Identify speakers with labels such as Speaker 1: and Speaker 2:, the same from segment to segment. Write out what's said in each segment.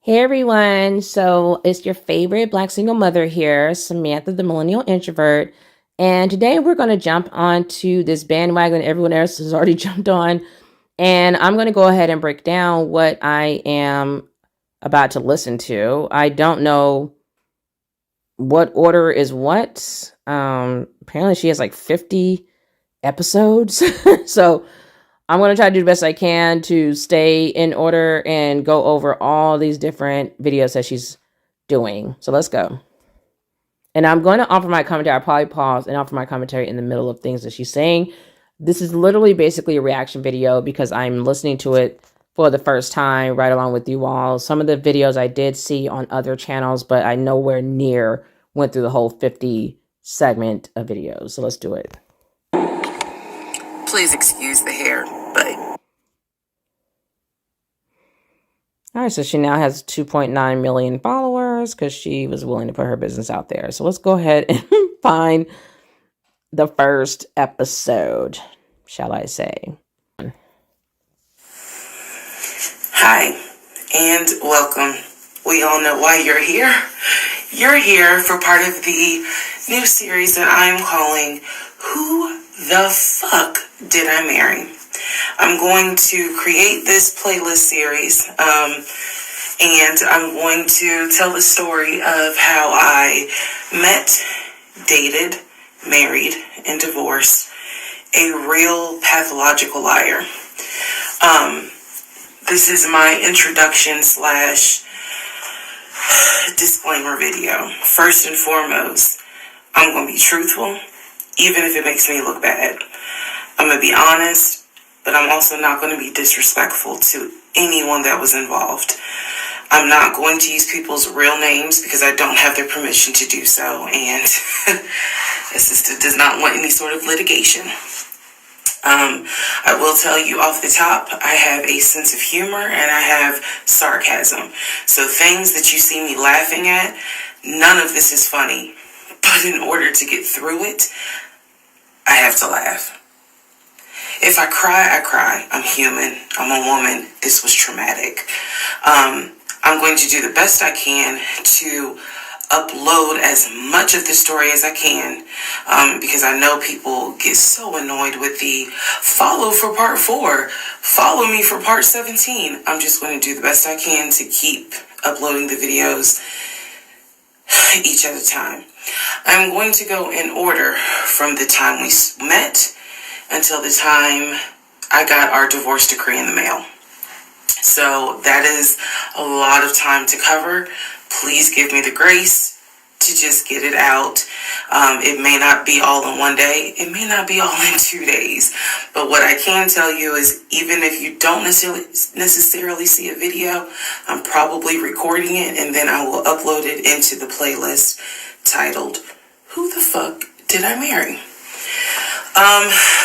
Speaker 1: Hey everyone, so it's your favorite Black single mother here, Samantha the Millennial Introvert, and today we're going to jump onto this bandwagon everyone else has already jumped on, and I'm going to go ahead and break down what I am about to listen to. I don't know what order is what. Apparently she has like 50 episodes, so I'm going to try to do the best I can to stay in order and go over all these different videos that she's doing. So let's go. And I'm going to offer my commentary. I'll probably pause and offer my commentary in the middle of things that she's saying. This is literally basically a reaction video because I'm listening to it for the first time right along with you all. Some of the videos I did see on other channels, but I nowhere near went through the whole 50 segment of videos. So let's do it.
Speaker 2: Please excuse the hair, but...
Speaker 1: All right, so she now has 2.9 million followers because she was willing to put her business out there. So let's go ahead and find the first episode, shall I say.
Speaker 2: Hi, and welcome. We all know why you're here. You're here for part of the new series that I'm calling Who the Fuck Did I Marry? I'm going to create this playlist series, and I'm going to tell the story of how I met, dated, married, and divorced a real pathological liar. This is my introduction / disclaimer video. First and foremost, I'm going to be truthful, even if it makes me look bad. I'm going to be honest, but I'm also not going to be disrespectful to anyone that was involved. I'm not going to use people's real names because I don't have their permission to do so, and Assistant does not want any sort of litigation. I will tell you off the top, I have a sense of humor and I have sarcasm. So things that you see me laughing at, none of this is funny. But in order to get through it, I have to laugh. If I cry, I cry. I'm human. I'm a woman. This was traumatic. I'm going to do the best I can to upload as much of the story as I can, because I know people get so annoyed with the follow for part 4, follow me for part 17. I'm just going to do the best I can to keep uploading the videos each at a time. I'm going to go in order from the time we met until the time I got our divorce decree in the mail. So that is a lot of time to cover. Please give me the grace to just get it out. It may not be all in one day. It may not be all in 2 days. But what I can tell you is, even if you don't necessarily see a video, I'm probably recording it and then I will upload it into the playlist titled, Who the Fuck Did I Marry?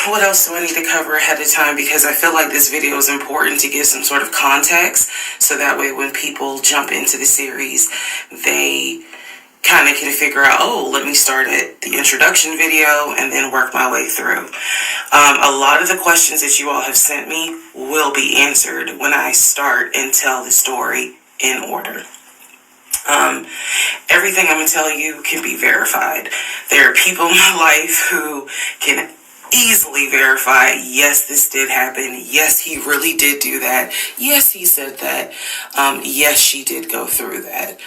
Speaker 2: What else do I need to cover ahead of time? Because I feel like this video is important to give some sort of context, so that way when people jump into the series, they kind of can figure out, oh, let me start at the introduction video and then work my way through. A lot of the questions that you all have sent me will be answered when I start and tell the story in order. Everything I'm going to tell you can be verified. There are people in my life who can easily verify, yes, this did happen. Yes, he really did do that. Yes, he said that. Yes, she did go through that.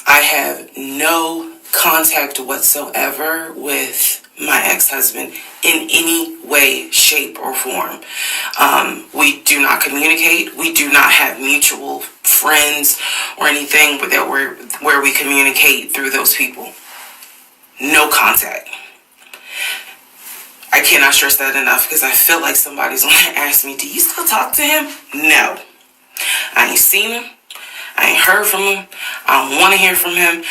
Speaker 2: I have no contact whatsoever with my ex-husband in any way, shape, or form. We do not communicate. We do not have mutual friends or anything where we communicate through those people. No contact. I cannot stress that enough because I feel like somebody's going to ask me, do you still talk to him? No. I ain't seen him. I ain't heard from him. I don't want to hear from him.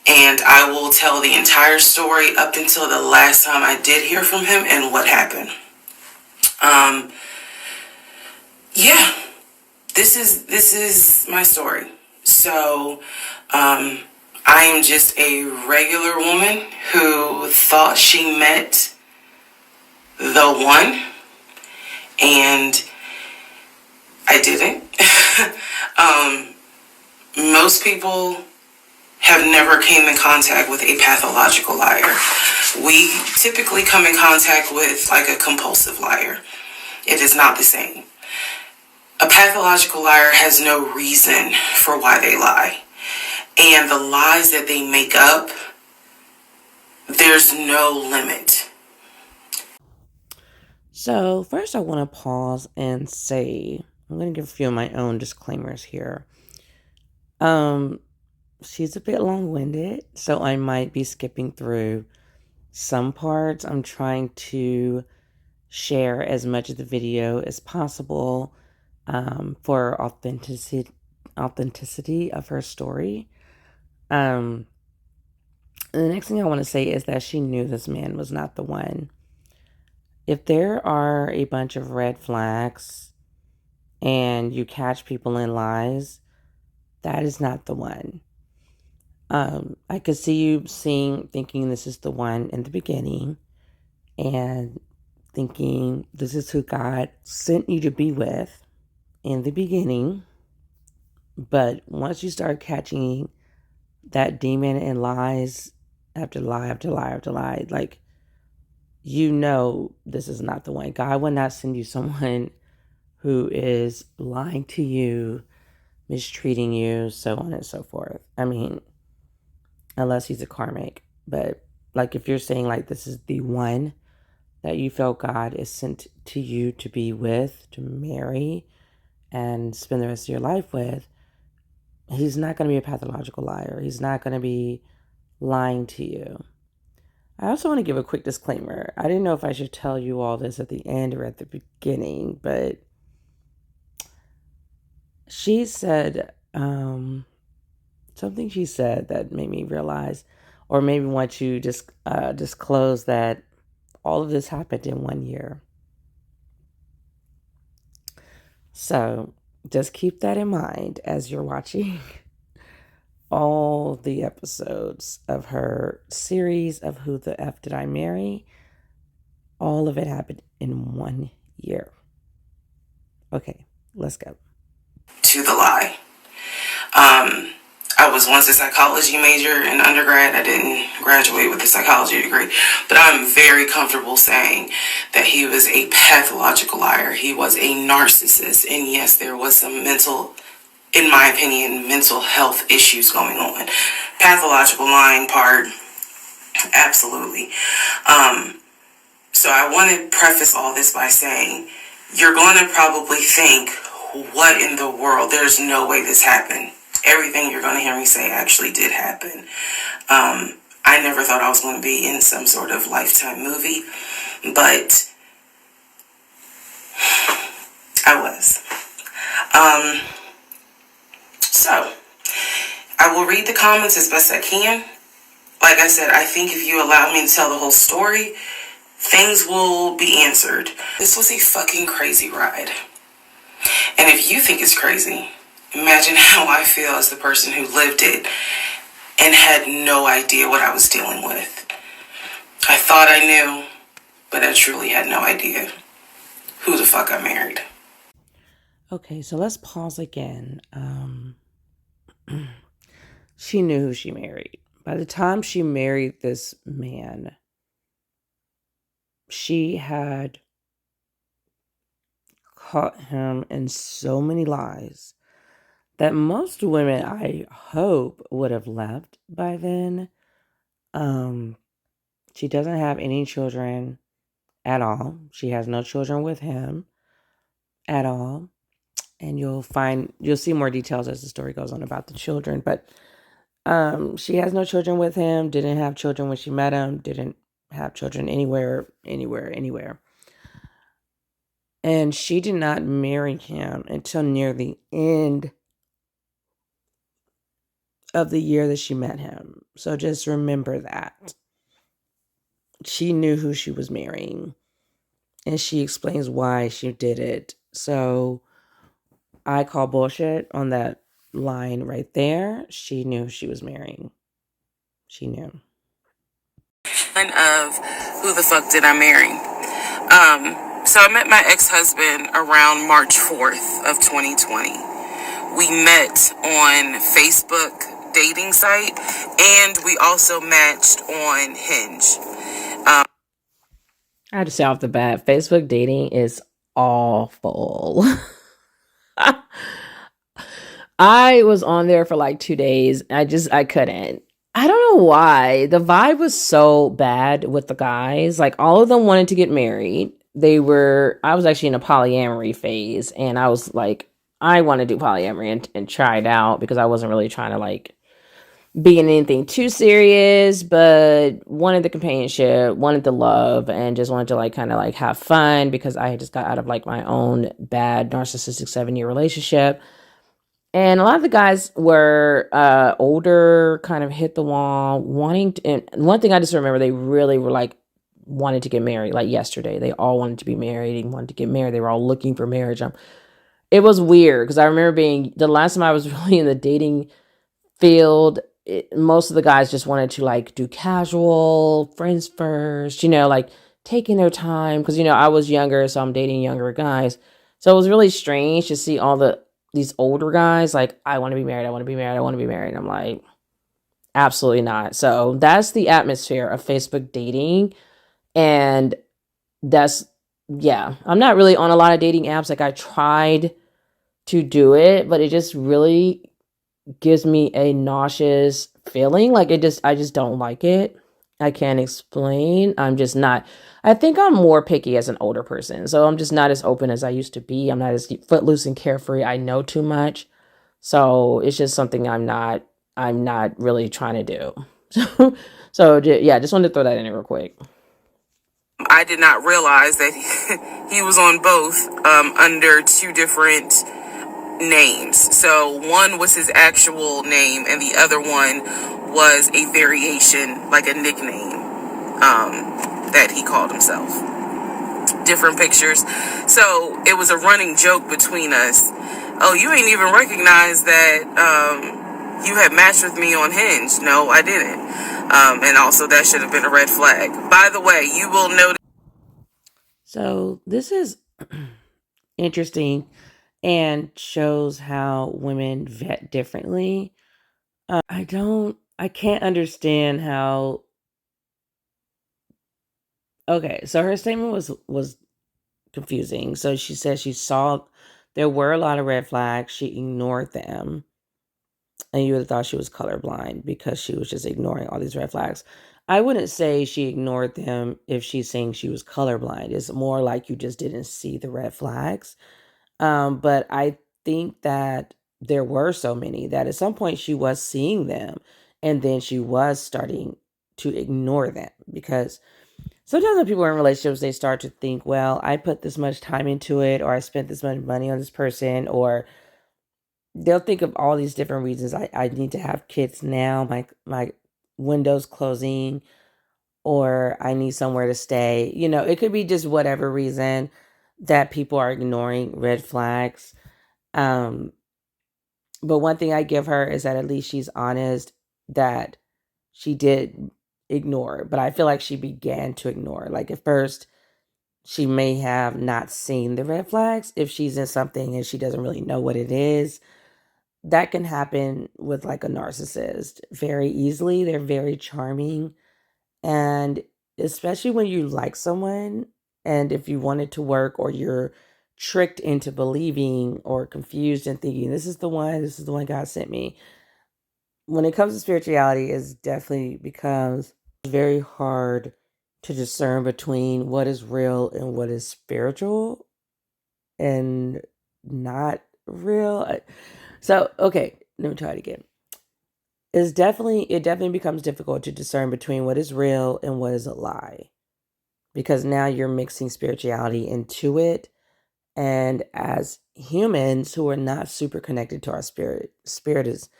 Speaker 2: And I will tell the entire story up until the last time I did hear from him and what happened. Yeah. This is my story. So, I am just a regular woman who thought she met the one, and I didn't. Those people have never came in contact with a pathological liar. We typically come in contact with like a compulsive liar. It is not the same. A pathological liar has no reason for why they lie. And the lies that they make up, there's no limit.
Speaker 1: So, first, I want to pause and say I'm going to give a few of my own disclaimers here. She's a bit long-winded, so I might be skipping through some parts. I'm trying to share as much of the video as possible for authenticity of her story. The next thing I want to say is that she knew this man was not the one. If there are a bunch of red flags and you catch people in lies, that is not the one. I could see you thinking this is the one in the beginning and thinking this is who God sent you to be with in the beginning. But once you start catching that demon in lies after lie after lie after lie, like, you know this is not the one. God would not send you someone who is lying to you, mistreating you, so on and so forth. I mean, unless he's a karmic. But like, if you're saying like this is the one that you felt God is sent to you to be with, to marry, and spend the rest of your life with, he's not going to be a pathological liar. He's not going to be lying to you. I also want to give a quick disclaimer. I didn't know if I should tell you all this at the end or at the beginning, but she said something she said that made me realize, or maybe want to just disclose that all of this happened in 1 year. So just keep that in mind as you're watching all the episodes of her series of Who the F Did I Marry? All of it happened in 1 year. Okay, let's go.
Speaker 2: To the lie. I was once a psychology major in undergrad. I didn't graduate with a psychology degree, but I'm very comfortable saying that he was a pathological liar. He was a narcissist. And yes, there was some in my opinion, mental health issues going on. Pathological lying part, absolutely. So I want to preface all this by saying, you're going to probably think, what in the world? There's no way this happened. Everything you're going to hear me say actually did happen. I never thought I was going to be in some sort of Lifetime movie, but I was. So, I will read the comments as best I can. Like I said, I think if you allow me to tell the whole story, things will be answered. This was a fucking crazy ride. And if you think it's crazy, imagine how I feel as the person who lived it and had no idea what I was dealing with. I thought I knew, but I truly had no idea who the fuck I married.
Speaker 1: Okay, so let's pause again. She knew who she married. By the time she married this man, she had caught him in so many lies that most women, I hope, would have left by then. She doesn't have any children at all. She has no children with him at all. And you'll see more details as the story goes on about the children. But she has no children with him, didn't have children when she met him, didn't have children anywhere. And she did not marry him until near the end of the year that she met him. So just remember that. She knew who she was marrying, and she explains why she did it. So I call bullshit on that line right there. She knew she was marrying. She knew.
Speaker 2: Of who the fuck did I marry? So I met my ex-husband around March 4th of 2020. We met on Facebook dating site, and we also matched on Hinge.
Speaker 1: I have to say off the bat, Facebook dating is awful. I was on there for like 2 days. I couldn't. I don't know why. The vibe was so bad with the guys. Like all of them wanted to get married. I was actually in a polyamory phase, and I was like, I want to do polyamory and try it out because I wasn't really trying to like be in anything too serious, but wanted the companionship, wanted the love, and just wanted to like kind of like have fun because I had just got out of like my own bad narcissistic 7-year relationship. And a lot of the guys were older, kind of hit the wall, wanting to, and one thing I just remember, they really were like wanted to get married. Like yesterday, they all wanted to be married and wanted to get married. They were all looking for marriage. It was weird because I remember being the last time I was really in the dating field. Most of the guys just wanted to like do casual friends first, like taking their time because I was younger, so I'm dating younger guys. So it was really strange to see these older guys like, I want to be married, I want to be married, I want to be married. And I'm like, absolutely not. So that's the atmosphere of Facebook dating. And that's, yeah, I'm not really on a lot of dating apps. Like I tried to do it, but it just really gives me a nauseous feeling. Like I just don't like it. I can't explain. I'm just not. I think I'm more picky as an older person. So I'm just not as open as I used to be. I'm not as footloose and carefree. I know too much. So it's just something I'm not really trying to do. So yeah, just wanted to throw that in there real quick.
Speaker 2: I did not realize that he was on both under two different names. So one was his actual name, and the other one was a variation, like a nickname that he called himself. Different pictures. So it was a running joke between us. Oh, you ain't even recognized that you had matched with me on Hinge. No, I didn't. And also, that should have been a red flag. By the way, you will notice.
Speaker 1: So this is interesting and shows how women vet differently. I can't understand how. Okay, so her statement was confusing. So she said she saw there were a lot of red flags. She ignored them, and you would have thought she was colorblind because she was just ignoring all these red flags. I wouldn't say she ignored them if she's saying she was colorblind. It's more like you just didn't see the red flags. But I think that there were so many that at some point she was seeing them, and then she was starting to ignore them because sometimes when people are in relationships, they start to think, well, I put this much time into it, or I spent this much money on this person, or they'll think of all these different reasons. I need to have kids now, my window's closing, or I need somewhere to stay. It could be just whatever reason that people are ignoring red flags. Um, but one thing I give her is that at least she's honest that she did ignore, but I feel like she began to ignore. Like at first, she may have not seen the red flags if she's in something and she doesn't really know what it is. That can happen with like a narcissist very easily. They're very charming. And especially when you like someone, and if you want it to work, or you're tricked into believing or confused and thinking, this is the one God sent me. When it comes to spirituality, it definitely becomes very hard to discern between what is real and what is spiritual and not real. So, okay, let me try it again. It definitely becomes difficult to discern between what is real and what is a lie, because now you're mixing spirituality into it. And as humans who are not super connected to our spirit is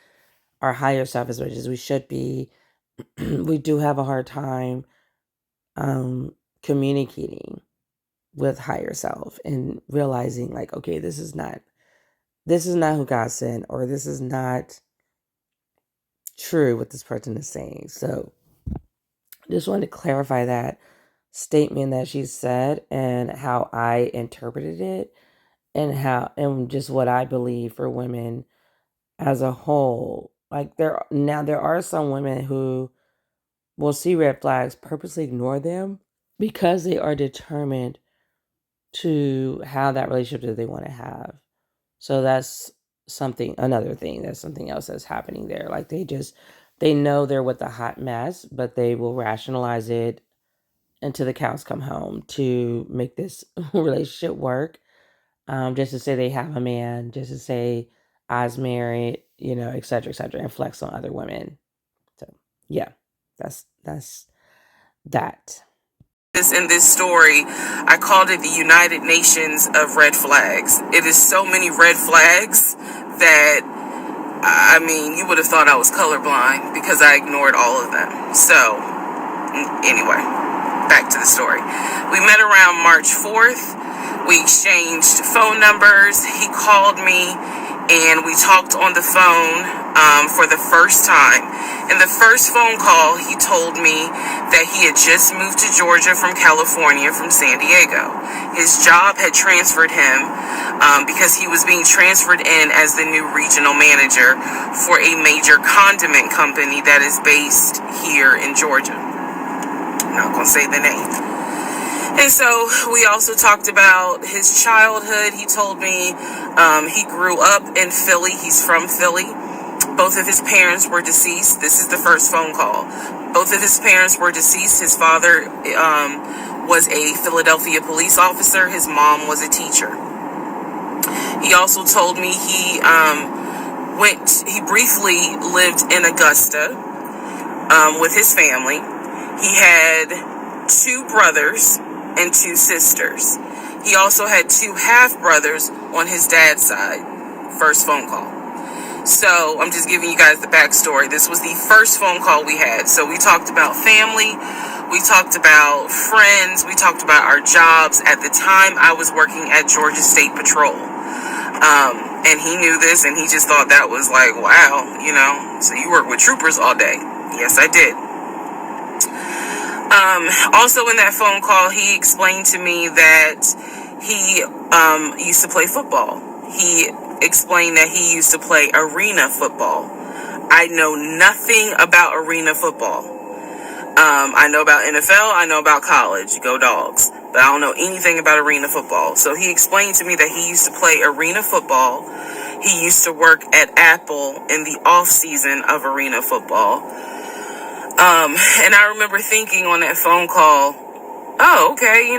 Speaker 1: our higher self as much as we should be, we do have a hard time communicating with higher self and realizing like, okay, this is not who God sent, or this is not true what this person is saying. So just wanted to clarify that statement that she said and how I interpreted it, and just what I believe for women as a whole. Like there are some women who will see red flags, purposely ignore them because they are determined to have that relationship that they want to have. So that's another thing. That's something else that's happening there. Like they know they're with a hot mess, but they will rationalize it until the cows come home to make this relationship work. Just to say they have a man, just to say I's married, et cetera, and flex on other women. So yeah, that's that.
Speaker 2: In this story, I called it the United Nations of red flags. It is so many red flags that, I mean, you would have thought I was colorblind because I ignored all of them. So, anyway, back to the story. We met around March 4th. We exchanged phone numbers. He called me and we talked on the phone for the first time. In the first phone call, he told me that he had just moved to Georgia from California, from San Diego. His job had transferred him because he was being transferred in as the new regional manager for a major condiment company that is based here in Georgia. I'm not going to say the name. And so we also talked about his childhood. He told me he grew up in Philly. He's from Philly. Both of his parents were deceased. This is the first phone call. Both of his parents were deceased. His father was a Philadelphia police officer. His mom was a teacher. He also told me he briefly lived in Augusta with his family. He had 2 brothers and 2 sisters. He also had 2 half-brothers on his dad's side. First phone call. So I'm just giving you guys the backstory. This was the first phone call we had. So we talked about family. We talked about friends. We talked about our jobs. At the time, I was working at Georgia State Patrol. And he knew this, and he just thought that was like, wow, so you work with troopers all day. Yes, I did. Also in that phone call, he explained to me that he used to play football. He explained that he used to play arena football. I know nothing about arena football. I know about NFL, I know about college, go Dogs, but I don't know anything about arena football. So he explained to me that he used to play arena football. He used to work at Apple in the off season of arena football. And I remember thinking on that phone call, oh, okay,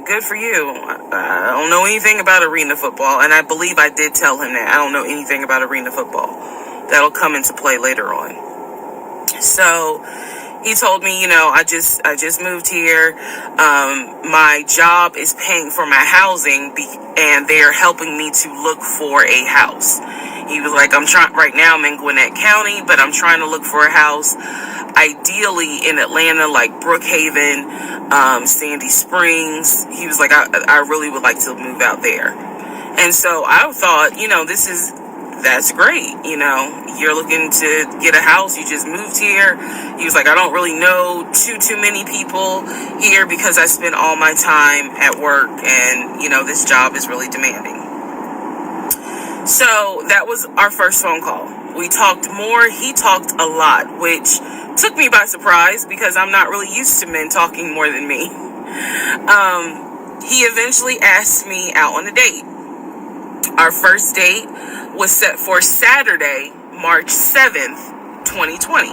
Speaker 2: good for you. I don't know anything about arena football. And I believe I did tell him that I don't know anything about arena football. That'll come into play later on. So he told me, I just moved here. My job is paying for my housing and they're helping me to look for a house. He was like, right now I'm in Gwinnett County, but I'm trying to look for a house, ideally in Atlanta, like Brookhaven, Sandy Springs. He was like, I really would like to move out there. And so I thought, that's great. You're looking to get a house. You just moved here. He was like, I don't really know too many people here because I spend all my time at work and, this job is really demanding. So that was our first phone call. We talked more. He talked a lot, which took me by surprise because I'm not really used to men talking more than me. He eventually asked me out on a date. Our first date was set for Saturday, March 7th, 2020.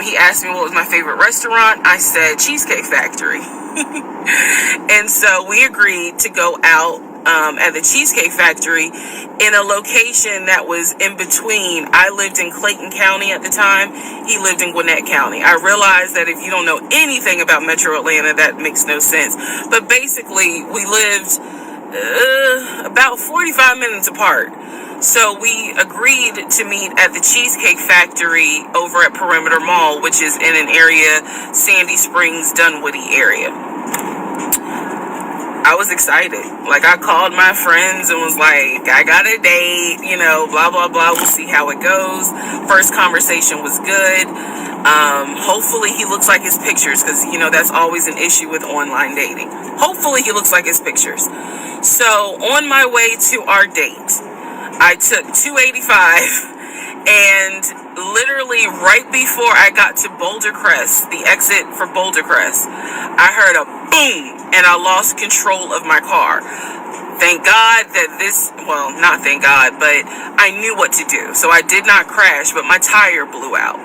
Speaker 2: He asked me what was my favorite restaurant. I said Cheesecake Factory. And so we agreed to go out at the Cheesecake Factory in a location that was in between. I lived in Clayton County at the time. He lived in Gwinnett County. I realized that if you don't know anything about Metro Atlanta, that makes no sense. But basically, we lived about 45 minutes apart. So we agreed to meet at the Cheesecake Factory over at Perimeter Mall, which is in an area, Sandy Springs, Dunwoody area. I was excited. I called my friends and was like, I got a date, blah, blah, blah. We'll see how it goes. First conversation was good. Hopefully he looks like his pictures because, that's always an issue with online dating. Hopefully he looks like his pictures. So on my way to our date, I took 285, and literally right before I got to Boulder Crest, the exit for Boulder Crest, I heard a boom, and I lost control of my car. Thank God that not thank God, but I knew what to do. So I did not crash, but my tire blew out.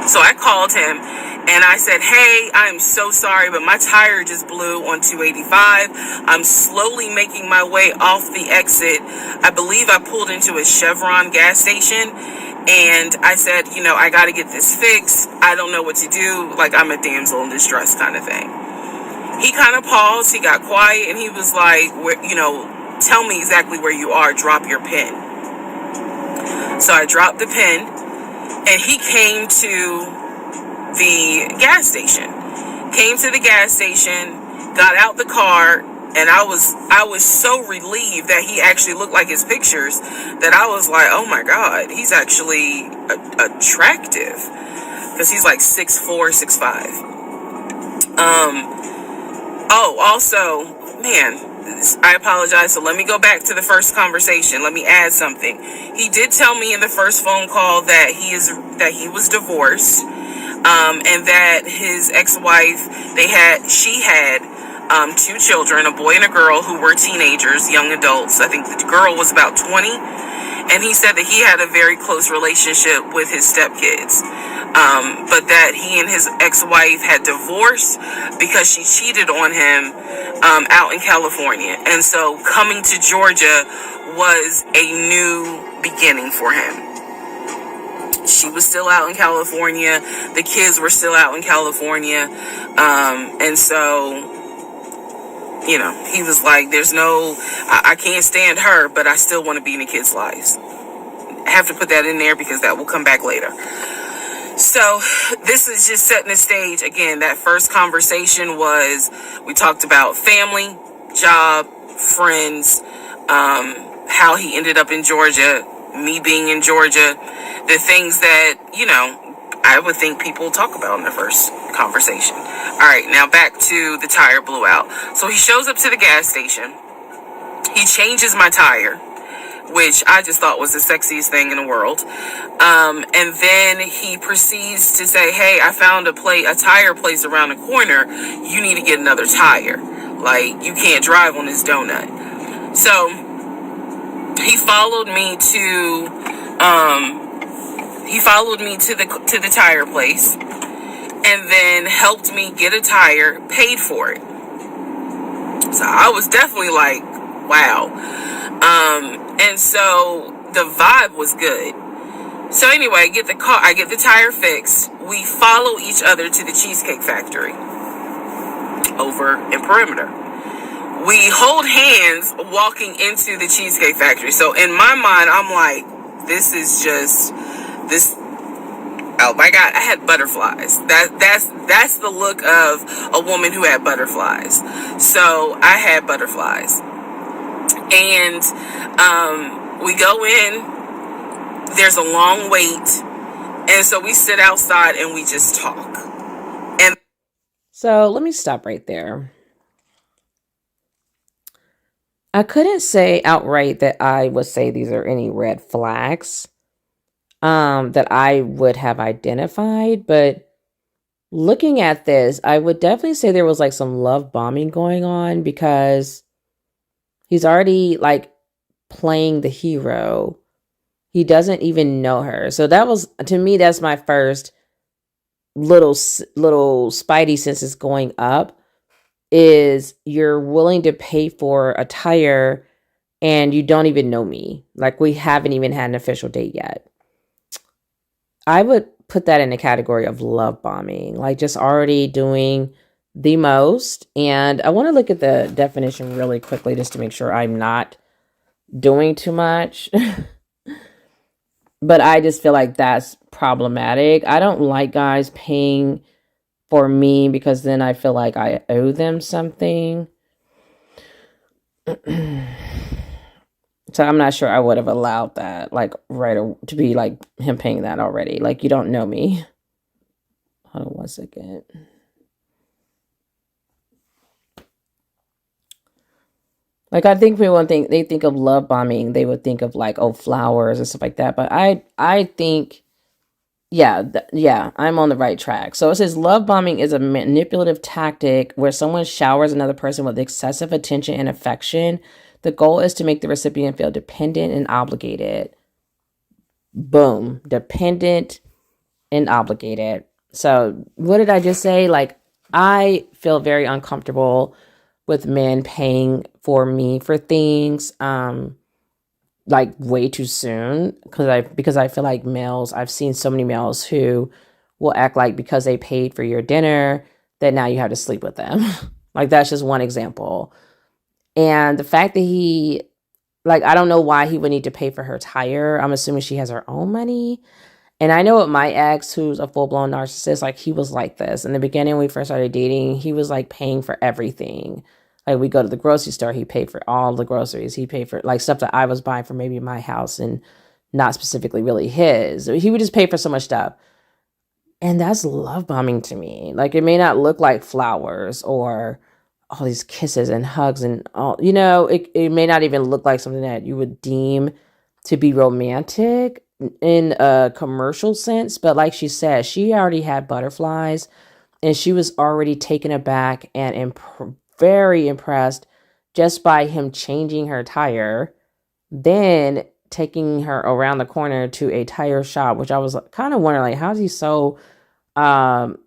Speaker 2: So I called him and I said, hey, I'm so sorry, but my tire just blew on 285. I'm slowly making my way off the exit. I believe I pulled into a Chevron gas station, and I said, I got to get this fixed. I don't know what to do. Like, I'm a damsel in distress kind of thing. He kind of paused. He got quiet, and he was like, tell me exactly where you are. Drop your pin. So I dropped the pin, and he came to the gas station. Got out the car, and I was so relieved that he actually looked like his pictures that I was like, oh my God, he's actually attractive, because he's like 6'4", 6'5". Also, man, I apologize. So let me go back to the first conversation. Let me add something. He did tell me in the first phone call that he was divorced, and that his ex-wife, she had 2 children, a boy and a girl, who were teenagers, young adults. I think the girl was about 20, and he said that he had a very close relationship with his stepkids, but that he and his ex-wife had divorced because she cheated on him out in California, and so coming to Georgia was a new beginning for him. She was still out in California. The kids were still out in California. And so, he was like, I can't stand her, but I still want to be in the kids' lives. I have to put that in there because that will come back later. So this is just setting the stage. Again, that first conversation we talked about family, job, friends, how he ended up in Georgia, me being in Georgia, the things that, I would think people talk about in the first conversation. All right, now back to the tire blew out. So he shows up to the gas station. He changes my tire, which I just thought was the sexiest thing in the world. And then he proceeds to say, hey, I found a tire place around the corner. You need to get another tire. Like, you can't drive on this donut. So he followed me to the tire place, and then helped me get a tire, paid for it. So I was definitely like, wow. And so the vibe was good. So anyway, I get the tire fixed. We follow each other to the Cheesecake Factory over in Perimeter. We hold hands walking into the Cheesecake Factory. So in my mind, I'm like, oh my God, I had butterflies. That's the look of a woman who had butterflies. So I had butterflies. And we go in, there's a long wait, and so we sit outside and we just talk. And
Speaker 1: so let me stop right there. I couldn't say outright that I would say these are any red flags that I would have identified, but looking at this, I would definitely say there was like some love bombing going on, because he's already like playing the hero. He doesn't even know her. So that was, to me, that's my first little spidey senses going up, is you're willing to pay for a tire and you don't even know me. Like, we haven't even had an official date yet. I would put that in the category of love bombing, like just already doing the most. And I want to look at the definition really quickly just to make sure I'm not doing too much. But I just feel like that's problematic. I don't like guys paying for me because then I feel like I owe them something. So I'm not sure I would have allowed that, like, to be like him paying that already. Like, you don't know me. Hold on one second. Like I think people think they think of love bombing, they would think of like oh flowers and stuff like that. But I think yeah, yeah, I'm on the right track. So it says love bombing is a manipulative tactic where someone showers another person with excessive attention and affection. The goal is to make the recipient feel dependent and obligated. Boom, dependent and obligated. So, what did I just say? Like, I feel very uncomfortable with men paying for me for things like way too soon because I feel like males, I've seen so many males who will act like because they paid for your dinner that now you have to sleep with them. Like that's just one example. And the fact that he like I don't know why he would need to pay for her tire. I'm assuming she has her own money. And I know with my ex, who's a full blown narcissist, like he was like this. In the beginning, when we first started dating, he was like paying for everything. Like we go to the grocery store, he paid for all the groceries. He paid for like stuff that I was buying for maybe my house and not specifically really his. He would just pay for so much stuff. And that's love bombing to me. Like it may not look like flowers or all these kisses and hugs and all, it may not even look like something that you would deem to be romantic in a commercial sense. But like she said, she already had butterflies and she was already taken aback and very impressed just by him changing her tire, then taking her around the corner to a tire shop, which I was kind of wondering, like, how is he so um,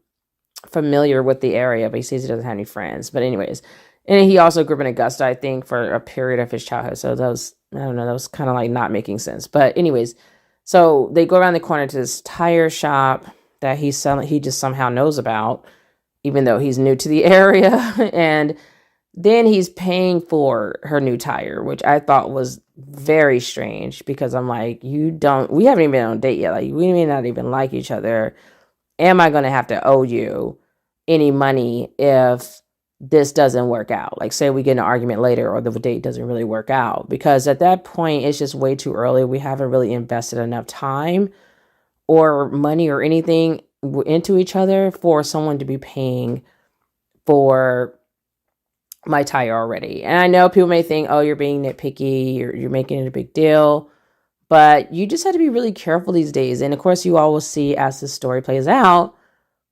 Speaker 1: familiar with the area, but he says he doesn't have any friends. But anyways, and he also grew up in Augusta, I think, for a period of his childhood. So that was, I don't know, that was kind of like not making sense. But anyways, so they go around the corner to this tire shop that he just somehow knows about, even though he's new to the area. And then he's paying for her new tire, which I thought was very strange because I'm like, we haven't even been on a date yet. Like, we may not even like each other. Am I going to have to owe you any money if this doesn't work out? Like, say we get in an argument later or the date doesn't really work out, because at that point, it's just way too early. We haven't really invested enough time or money or anything into each other for someone to be paying for my tire already. And I know people may think, oh, you're being nitpicky, you're making it a big deal. But you just have to be really careful these days. And of course, you all will see as the story plays out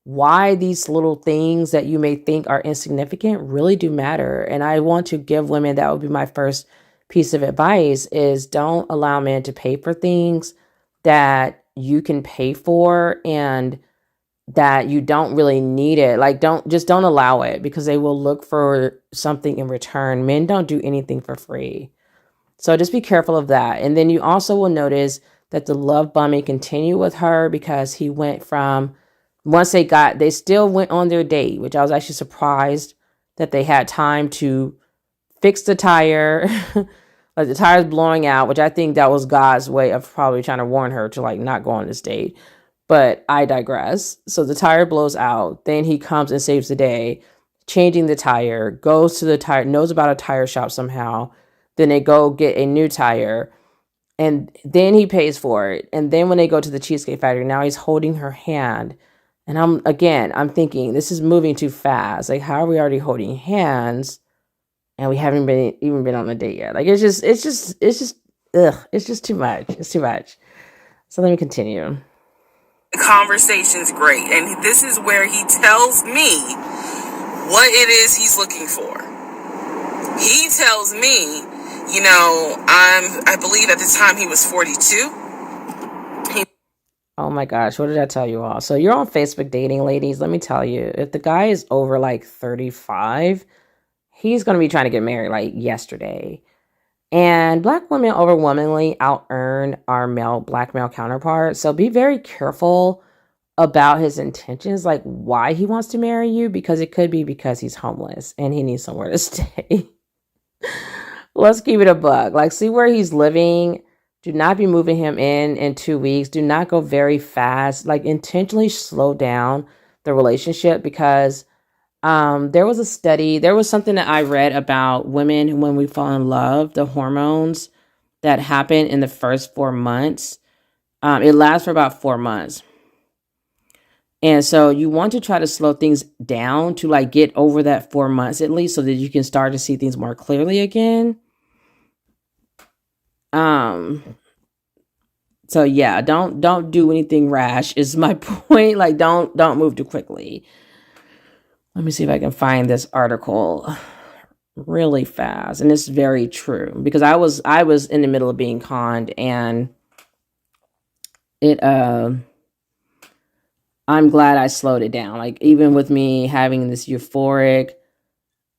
Speaker 1: why these little things that you may think are insignificant really do matter. And I want to give women, that would be my first piece of advice, is don't allow men to pay for things that you can pay for and that you don't really need it. Like don't allow it, because they will look for something in return. Men don't do anything for free. So just be careful of that. And then you also will notice that the love bombing continued with her, because he went from, once they still went on their date, which I was actually surprised that they had time to fix the tire. Like the tire's blowing out, which I think that was God's way of probably trying to warn her to like not go on this date. But I digress. So the tire blows out. Then he comes and saves the day, changing the tire, goes to the tire, knows about a tire shop somehow. Then they go get a new tire, and then he pays for it. And then when they go to the Cheesecake Factory, now he's holding her hand. And I'm thinking, this is moving too fast. Like, how are we already holding hands and we haven't even been on a date yet? Like, it's just, it's just too much. It's too much. So let me continue.
Speaker 2: The conversation's great, and this is where he tells me what it is he's looking for. He tells me, I believe at the time he was 42.
Speaker 1: Oh my gosh, what did I tell you all? So you're on Facebook dating, ladies. Let me tell you, if the guy is over like 35, he's going to be trying to get married like yesterday. And Black women overwhelmingly out earn our black male counterparts. So be very careful about his intentions, like why he wants to marry you, because it could be because he's homeless and he needs somewhere to stay. Let's keep it a bug. Like, see where he's living. Do not be moving him in 2 weeks. Do not go very fast. Like, intentionally slow down the relationship, because there was a study, there was something that I read about women when we fall in love, the hormones that happen in the first 4 months. It lasts for about 4 months. And so you want to try to slow things down to like get over that 4 months at least, so that you can start to see things more clearly again. So yeah, don't do anything rash is my point. Like don't move too quickly. Let me see if I can find this article really fast. And it's very true because I was in the middle of being conned, and it I'm glad I slowed it down. Like even with me having this euphoric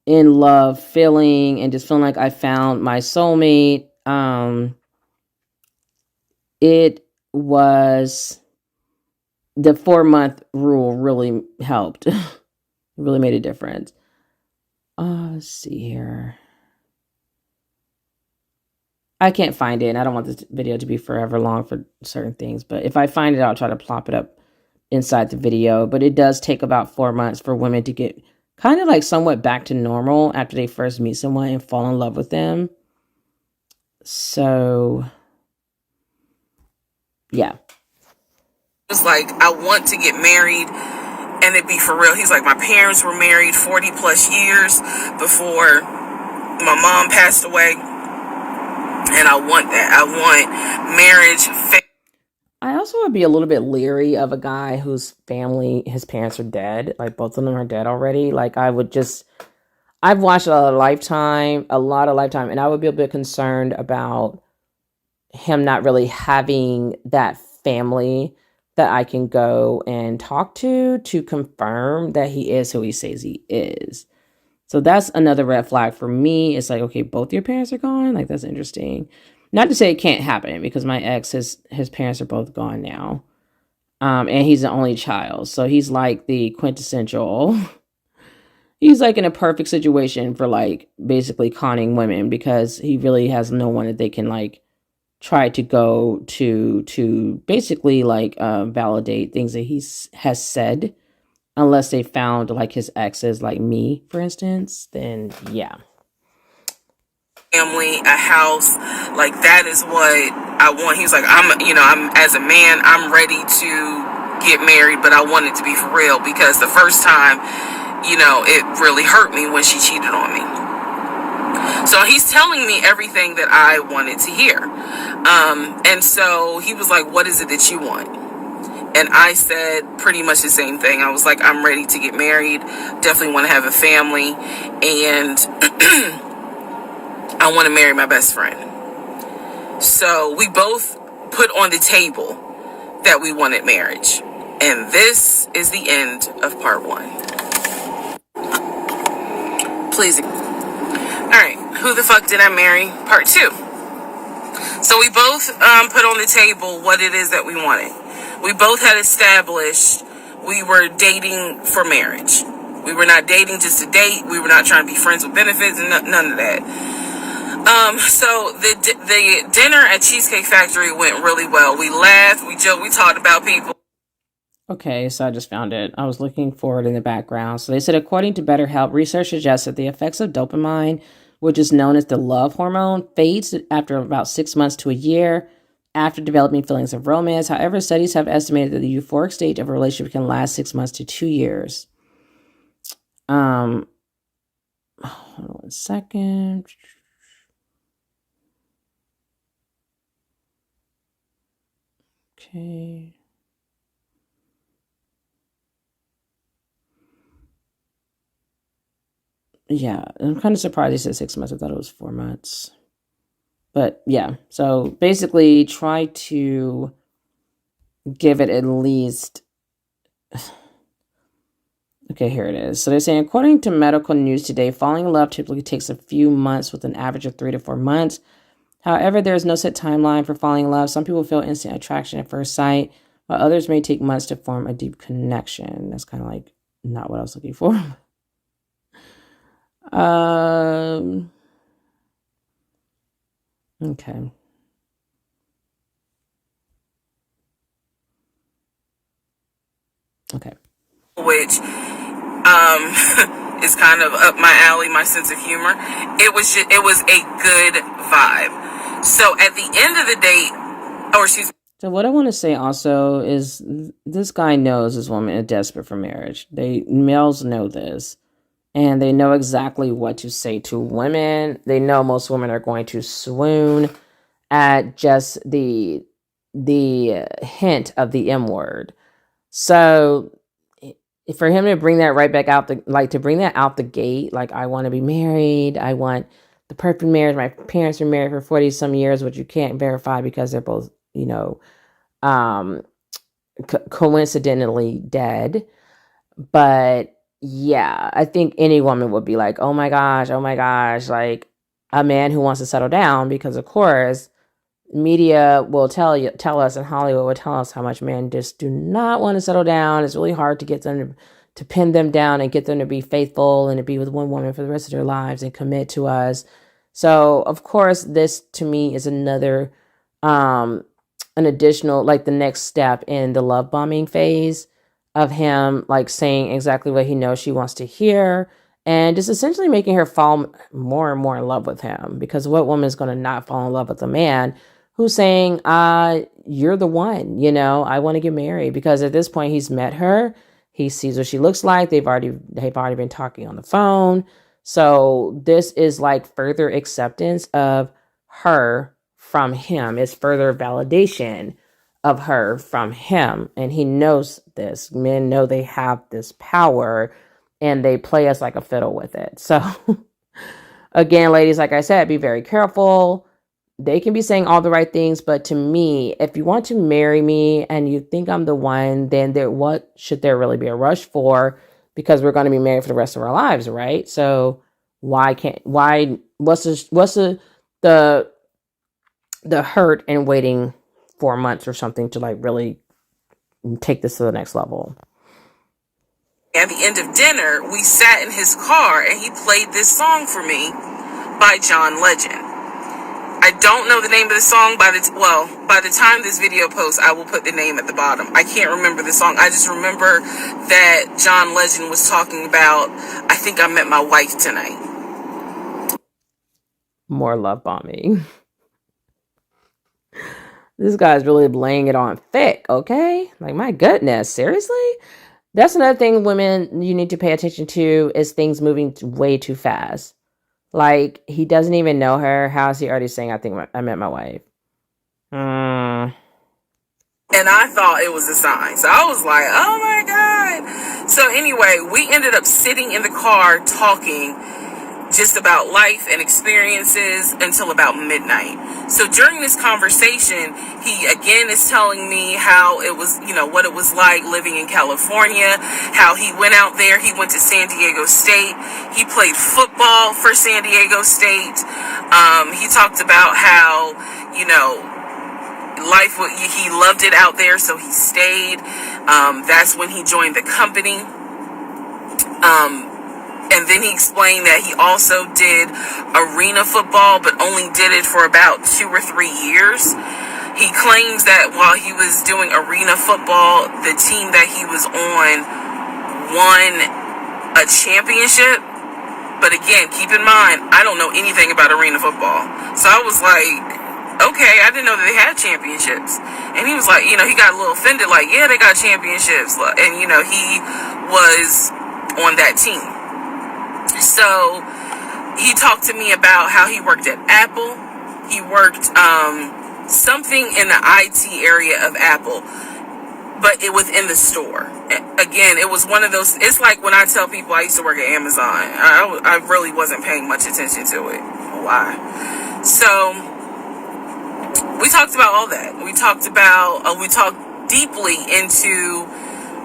Speaker 1: in love feeling and just feeling like I found my soulmate, it was the 4-month rule really helped. It really made a difference. Let's see here. I can't find it, and I don't want this video to be forever long for certain things, but if I find it, I'll try to plop it up inside the video. But it does take about 4 months for women to get kind of like somewhat back to normal after they first meet someone and fall in love with them. So, yeah.
Speaker 2: It was like, I want to get married and it be for real. He's like, my parents were married 40 plus years before my mom passed away. And I want that. I want marriage.
Speaker 1: I also would be a little bit leery of a guy whose family, his parents are dead. Like both of them are dead already. Like I've watched a lot of Lifetime, and I would be a bit concerned about him not really having that family that I can go and talk to confirm that he is who he says he is. So that's another red flag for me. It's like, okay, both your parents are gone. Like that's interesting. Not to say it can't happen because my ex, his parents are both gone now. And he's the only child. So he's like the quintessential. He's like in a perfect situation for like basically conning women because he really has no one that they can like try to go to basically like validate things that he has said, unless they found like his exes, like me, for instance. Then yeah.
Speaker 2: Family, a house, like that is what I want. He's like, I'm as a man, I'm ready to get married, but I want it to be for real because the first time, it really hurt me when she cheated on me. So he's telling me everything that I wanted to hear. And so he was like, what is it that you want? And I said pretty much the same thing. I was like, I'm ready to get married, definitely want to have a family, and I want to marry my best friend. So we both put on the table that we wanted marriage. And this is the end of part 1. Please. All right. Who the fuck did I marry? Part 2. So we both put on the table what it is that we wanted. We both had established we were dating for marriage. We were not dating just to date. We were not trying to be friends with benefits and none of that. So the dinner at Cheesecake Factory went really well. We laughed, we joked, we talked about people.
Speaker 1: Okay, so I just found it. I was looking for it in the background. So they said, according to BetterHelp, research suggests that the effects of dopamine, which is known as the love hormone, fades after about 6 months to a year after developing feelings of romance. However, studies have estimated that the euphoric stage of a relationship can last 6 months to 2 years. Hold on 1 second. Okay. Yeah, I'm kind of surprised he said 6 months. I thought it was 4 months. But yeah, so basically try to give it at least... Okay, here it is. So they're saying, according to medical news today, falling in love typically takes a few months with an average of 3 to 4 months. However, there is no set timeline for falling in love. Some people feel instant attraction at first sight, while others may take months to form a deep connection. That's kind of like not what I was looking for. Okay. Okay.
Speaker 2: Which is kind of up my alley, my sense of humor. It was a good vibe. So at the end of the day,
Speaker 1: So what I want to say also is this guy knows this woman is desperate for marriage. Males know this. And they know exactly what to say to women. They know most women are going to swoon at just the hint of the M word. So for him to bring that right back out, to bring that out the gate, like, I want to be married, I want the perfect marriage. My parents were married for 40 some years, which you can't verify because they're both, um, coincidentally dead. But yeah, I think any woman would be like, oh my gosh, like, a man who wants to settle down, because of course media will tell us, and Hollywood will tell us how much men just do not want to settle down. It's really hard to get them to pin them down and get them to be faithful and to be with one woman for the rest of their lives and commit to us. So of course, this to me is another an additional, like, the next step in the love bombing phase of him, like, saying exactly what he knows she wants to hear, and just essentially making her fall more and more in love with him. Because what woman is going to not fall in love with a man who's saying, you're the one, I want to get married? Because at this point he's met her, he sees what she looks like, they've already been talking on the phone. So this is like further acceptance of her from him. It's further validation of her from him. And he knows this. Men know they have this power, and they play us like a fiddle with it. So again, ladies, like I said, be very careful. They can be saying all the right things, but to me, if you want to marry me and you think I'm the one, then what should there really be a rush for? Because we're going to be married for the rest of our lives, right? So what's the hurt in waiting 4 months or something to, like, really take this to the next level?
Speaker 2: At the end of dinner, we sat in his car and he played this song for me by John Legend. I don't know the name of the song. By the time this video posts, I will put the name at the bottom. I can't remember the song. I just remember that John Legend was talking about, I think I met my wife tonight.
Speaker 1: More love bombing. This guy's really laying it on thick, okay? Like, my goodness, seriously? That's another thing, women, you need to pay attention to, is things moving way too fast. Like, he doesn't even know her. How is he already saying, I think I met my wife?
Speaker 2: And I thought it was a sign. So I was like, oh my God. So anyway, we ended up sitting in the car talking just about life and experiences until about midnight. So during this conversation, he again is telling me how it was, what it was like living in California, how he went out there, he went to San Diego State, he played football for San Diego State. He talked about how, life, he loved it out there, so he stayed. That's when he joined the company. And then he explained that he also did arena football, but only did it for about 2 or 3 years. He claims that while he was doing arena football, the team that he was on won a championship. But again, keep in mind, I don't know anything about arena football. So I was like, okay, I didn't know that they had championships. And he was like, he got a little offended, like, yeah, they got championships. And, he was on that team. So he talked to me about how he worked at Apple. He worked something in the IT area of Apple, but it was in the store. Again, it was one of those, it's like when I tell people I used to work at Amazon. I really wasn't paying much attention to it. Why? So we talked about all that. We talked deeply into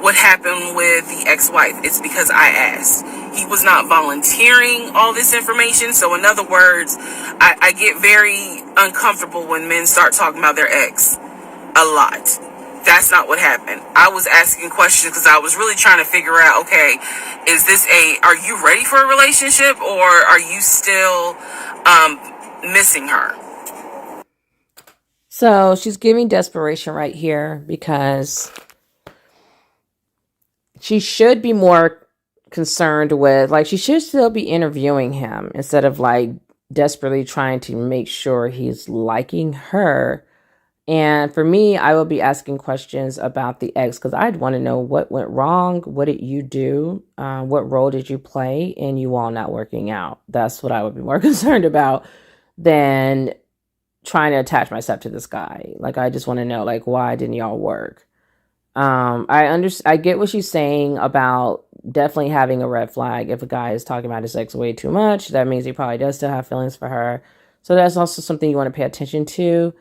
Speaker 2: what happened with the ex-wife. It's because I asked. He was not volunteering all this information. So in other words, I get very uncomfortable when men start talking about their ex a lot. That's not what happened. I was asking questions because I was really trying to figure out, okay, are you ready for a relationship, or are you still missing her?
Speaker 1: So she's giving desperation right here, because she should be more concerned with, like, she should still be interviewing him instead of, like, desperately trying to make sure he's liking her. And for me, I will be asking questions about the ex, because I'd want to know what went wrong. What did you do? What role did you play in you all not working out? That's what I would be more concerned about than trying to attach myself to this guy. Like, I just want to know, like, why didn't y'all work? I get what she's saying about definitely having a red flag. If a guy is talking about his sex way too much, that means he probably does still have feelings for her. So that's also something you want to pay attention to.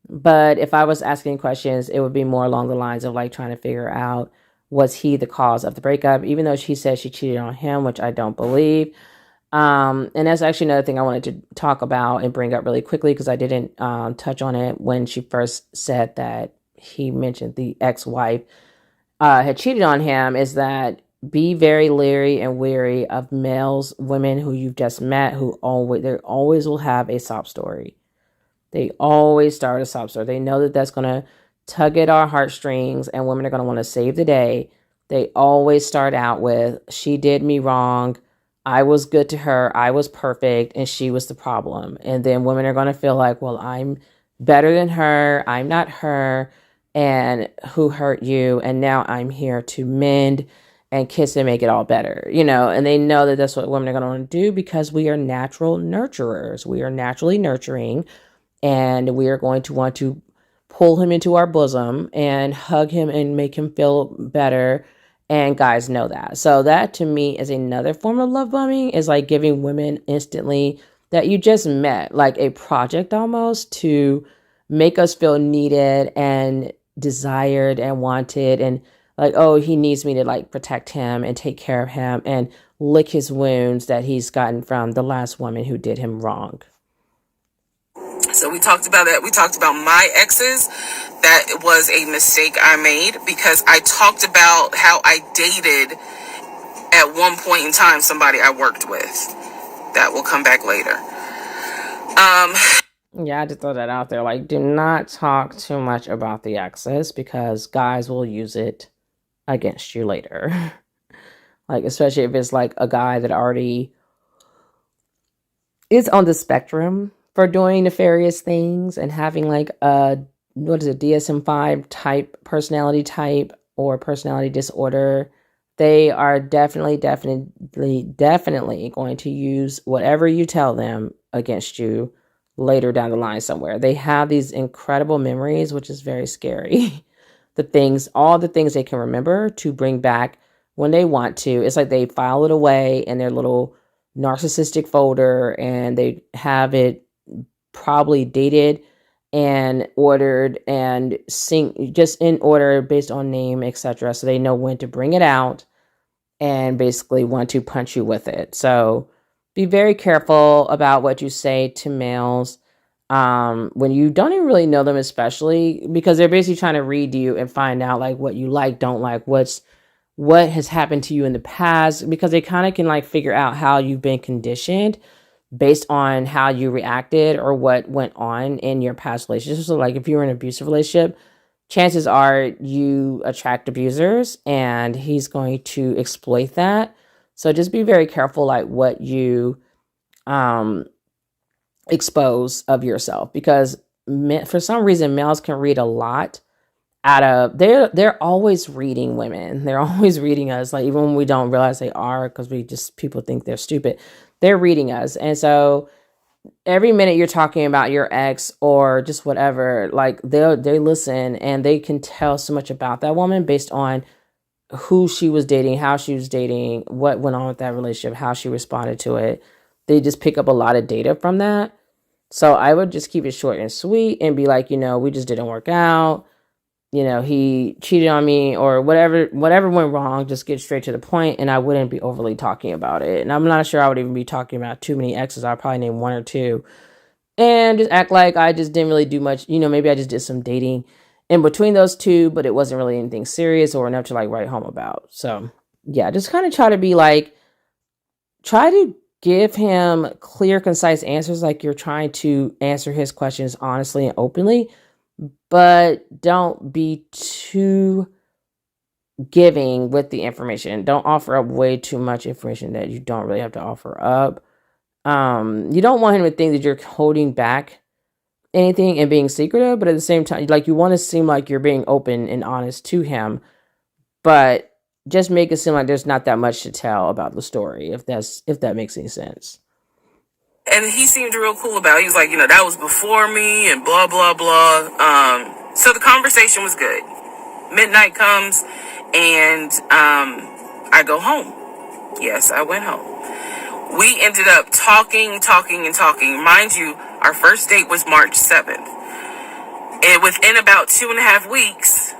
Speaker 1: But if I was asking questions, it would be more along the lines of like trying to figure out, was he the cause of the breakup, even though she says she cheated on him, which I don't believe. And that's actually another thing I wanted to talk about and bring up really quickly, because I didn't touch on it when she first said that he mentioned the ex-wife had cheated on him, is that be very leery and wary of males, women who you've just met, who always will have a sob story. They always start a sob story. They know that that's going to tug at our heartstrings, and women are going to want to save the day. They always start out with, she did me wrong. I was good to her. I was perfect, and she was the problem. And then women are going to feel like, well, I'm better than her. I'm not her. And who hurt you? And now I'm here to mend and kiss and make it all better, and they know that that's what women are going to want to do, because we are natural nurturers. We are naturally nurturing, and we are going to want to pull him into our bosom and hug him and make him feel better. And guys know that. So that to me is another form of love bombing, is like giving women instantly that you just met, like a project almost, to make us feel needed and desired and wanted, and like, oh, he needs me to like protect him and take care of him and lick his wounds that he's gotten from the last woman who did him wrong.
Speaker 2: So we talked about that. We talked about my exes. That was a mistake I made, because I talked about how I dated at one point in time somebody I worked with. That will come back later.
Speaker 1: Yeah, I just throw that out there. Like, do not talk too much about the exes, because guys will use it against you later. Like, especially if it's like a guy that already is on the spectrum for doing nefarious things and having like a, what is it, DSM-5 type personality type or personality disorder. They are definitely going to use whatever you tell them against you later down the line somewhere. They have these incredible memories, which is very scary. All the things they can remember to bring back when they want to. It's like they file it away in their little narcissistic folder, and they have it probably dated and ordered and sync just in order based on name, etc. So they know when to bring it out and basically want to punch you with it. So be very careful about what you say to males when you don't even really know them, especially because they're basically trying to read you and find out like what you like, don't like, what has happened to you in the past, because they kind of can like figure out how you've been conditioned based on how you reacted or what went on in your past relationships. So like if you're in an abusive relationship, chances are you attract abusers, and he's going to exploit that. So just be very careful like what you expose of yourself, because for some reason males can read a lot out of, they're always reading women. They're always reading us, like even when we don't realize they are, because people think they're stupid. They're reading us. And so every minute you're talking about your ex or just whatever, like they listen, and they can tell so much about that woman based on who she was dating, how she was dating, what went on with that relationship, how she responded to it. They just pick up a lot of data from that. So I would just keep it short and sweet and be like, we just didn't work out. He cheated on me or whatever went wrong. Just get straight to the point, and I wouldn't be overly talking about it. And I'm not sure I would even be talking about too many exes. I'll probably name one or two and just act like I just didn't really do much. Maybe I just did some dating in between those two, but it wasn't really anything serious or enough to like write home about. So yeah, just kind of try to give him clear, concise answers, like you're trying to answer his questions honestly and openly, but don't be too giving with the information. Don't offer up way too much information that you don't really have to offer up. You don't want him to think that you're holding back anything and being secretive, but at the same time, like you want to seem like you're being open and honest to him, but just make it seem like there's not that much to tell about the story, if that makes any sense.
Speaker 2: And he seemed real cool about it. He was like, that was before me and blah, blah, blah. So the conversation was good. Midnight comes and I go home. Yes, I went home. We ended up talking. Mind you, our first date was March 7th. And within about 2.5 weeks,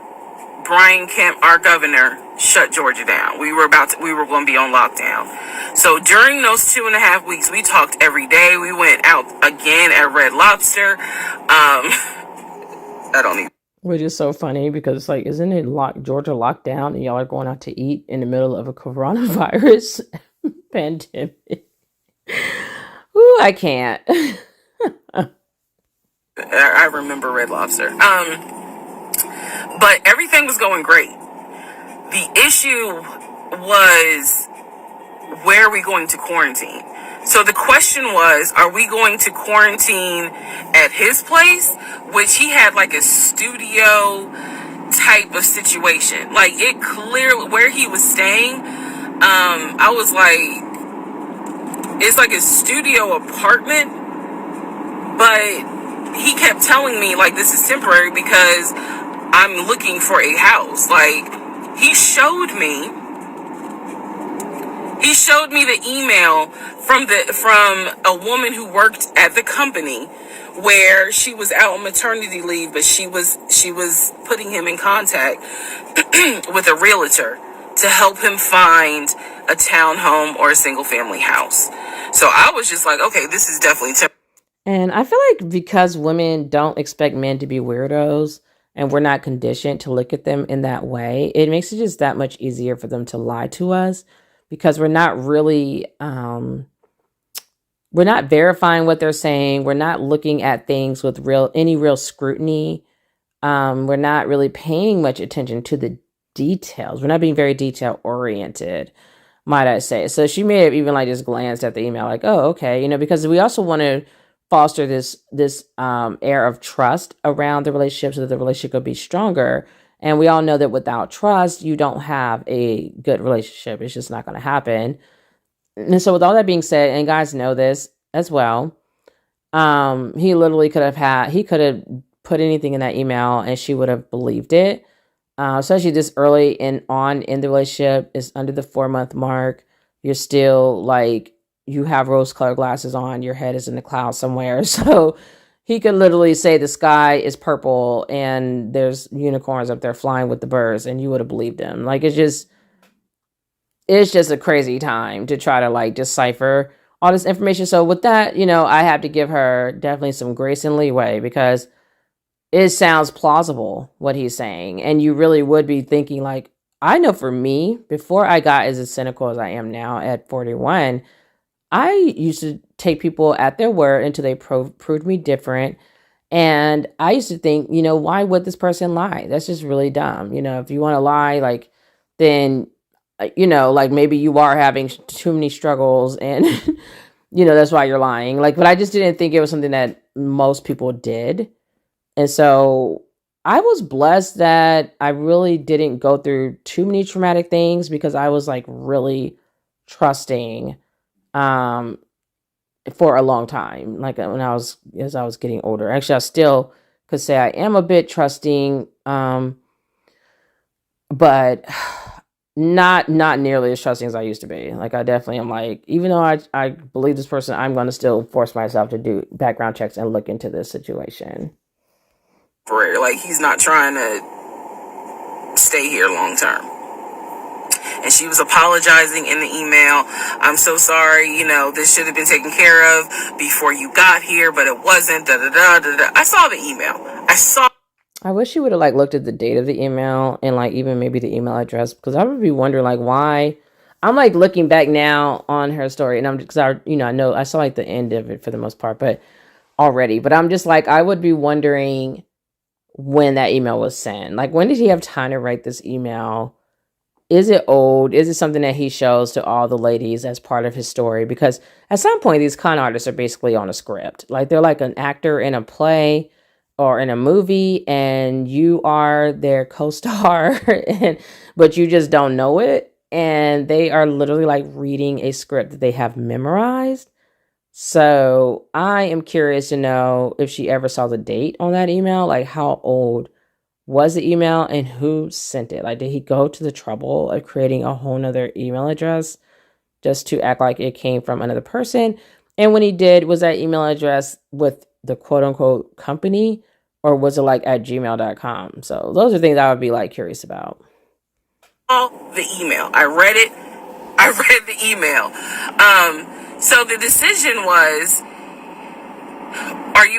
Speaker 2: Brian Kemp, our governor, shut Georgia down. We were going to be on lockdown. So during those 2.5 weeks, we talked every day. We went out again at Red Lobster. I don't even.
Speaker 1: Which is so funny because it's like, isn't it Georgia locked down and y'all are going out to eat in the middle of a coronavirus pandemic? Ooh, I can't.
Speaker 2: I remember Red Lobster. But everything was going great. The issue was, where are we going to quarantine? So the question was, are we going to quarantine at his place, which he had like a studio type of situation. Like, it clearly, where he was staying, I was like, it's like a studio apartment, but he kept telling me, like, this is temporary because I'm looking for a house. Like, he showed me the email from a woman who worked at the company where she was out on maternity leave, but she was putting him in contact with a realtor to help him find a townhome or a single family house. So I was just like, okay, this is definitely
Speaker 1: And I feel like because women don't expect men to be weirdos and we're not conditioned to look at them in that way, it makes it just that much easier for them to lie to us because we're not really we're not verifying what they're saying. We're not looking at things with any real scrutiny. We're not really paying much attention to the details. We're not being very detail oriented, might I say. So she may have even like just glanced at the email like, oh, okay, because we also want to foster this air of trust around the relationship so that the relationship could be stronger. And we all know that without trust, you don't have a good relationship. It's just not going to happen. And so with all that being said, and guys know this as well, he literally could have put anything in that email and she would have believed it. Especially this early in the relationship, is under the 4-month mark. You're still like, you have rose-colored glasses on, your head is in the clouds somewhere. So he could literally say the sky is purple and there's unicorns up there flying with the birds, and you would have believed him. Like, it's just a crazy time to try to like decipher all this information. So with that, I have to give her definitely some grace and leeway because it sounds plausible what he's saying. And you really would be thinking like, I know for me, before I got as cynical as I am now at 41, I used to take people at their word until they proved me different. And I used to think, why would this person lie? That's just really dumb. If you want to lie, like, then, like maybe you are having too many struggles and, that's why you're lying. Like, but I just didn't think it was something that most people did. And so I was blessed that I really didn't go through too many traumatic things because I was like really trusting for a long time. Like as I was getting older. Actually, I still could say I am a bit trusting, but not nearly as trusting as I used to be. Like, I definitely am like, even though I believe this person, I'm going to still force myself to do background checks and look into this situation.
Speaker 2: Like, he's not trying to stay here long term. And she was apologizing in the email. I'm so sorry, this should have been taken care of before you got here, but it wasn't. I saw the email.
Speaker 1: I wish she would have like looked at the date of the email and like even maybe the email address, because I would be wondering like why. I'm like looking back now on her story, and I'm because I know I saw like the end of it for the most part, but I'm just like, I would be wondering when that email was sent. Like, when did he have time to write this email? Is it old? Is it something that he shows to all the ladies as part of his story? Because at some point, these con artists are basically on a script. Like, they're like an actor in a play or in a movie, and you are their co-star, but you just don't know it. And they are literally like reading a script that they have memorized. So I am curious to know if she ever saw the date on that email, like how old was the email and who sent it? Like, did he go to the trouble of creating a whole nother email address just to act like it came from another person? And when he did, was that email address with the quote unquote company, or was it like at gmail.com? So those are things I would be like curious about.
Speaker 2: The email. I read it. I read the email. So the decision was,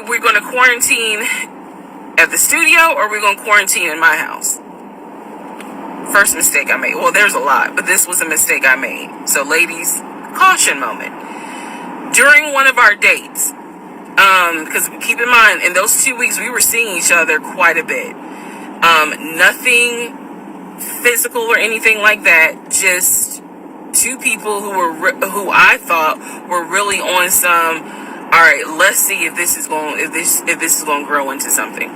Speaker 2: we're going to quarantine at the studio, or we're going to quarantine in my house? First mistake I made. Well, there's a lot, but this was a mistake I made. So ladies, caution moment. During one of our dates, because keep in mind, in those 2 weeks, we were seeing each other quite a bit. Nothing physical or anything like that. Just two people who I thought were really on some. All right, let's see if this is going to grow into something.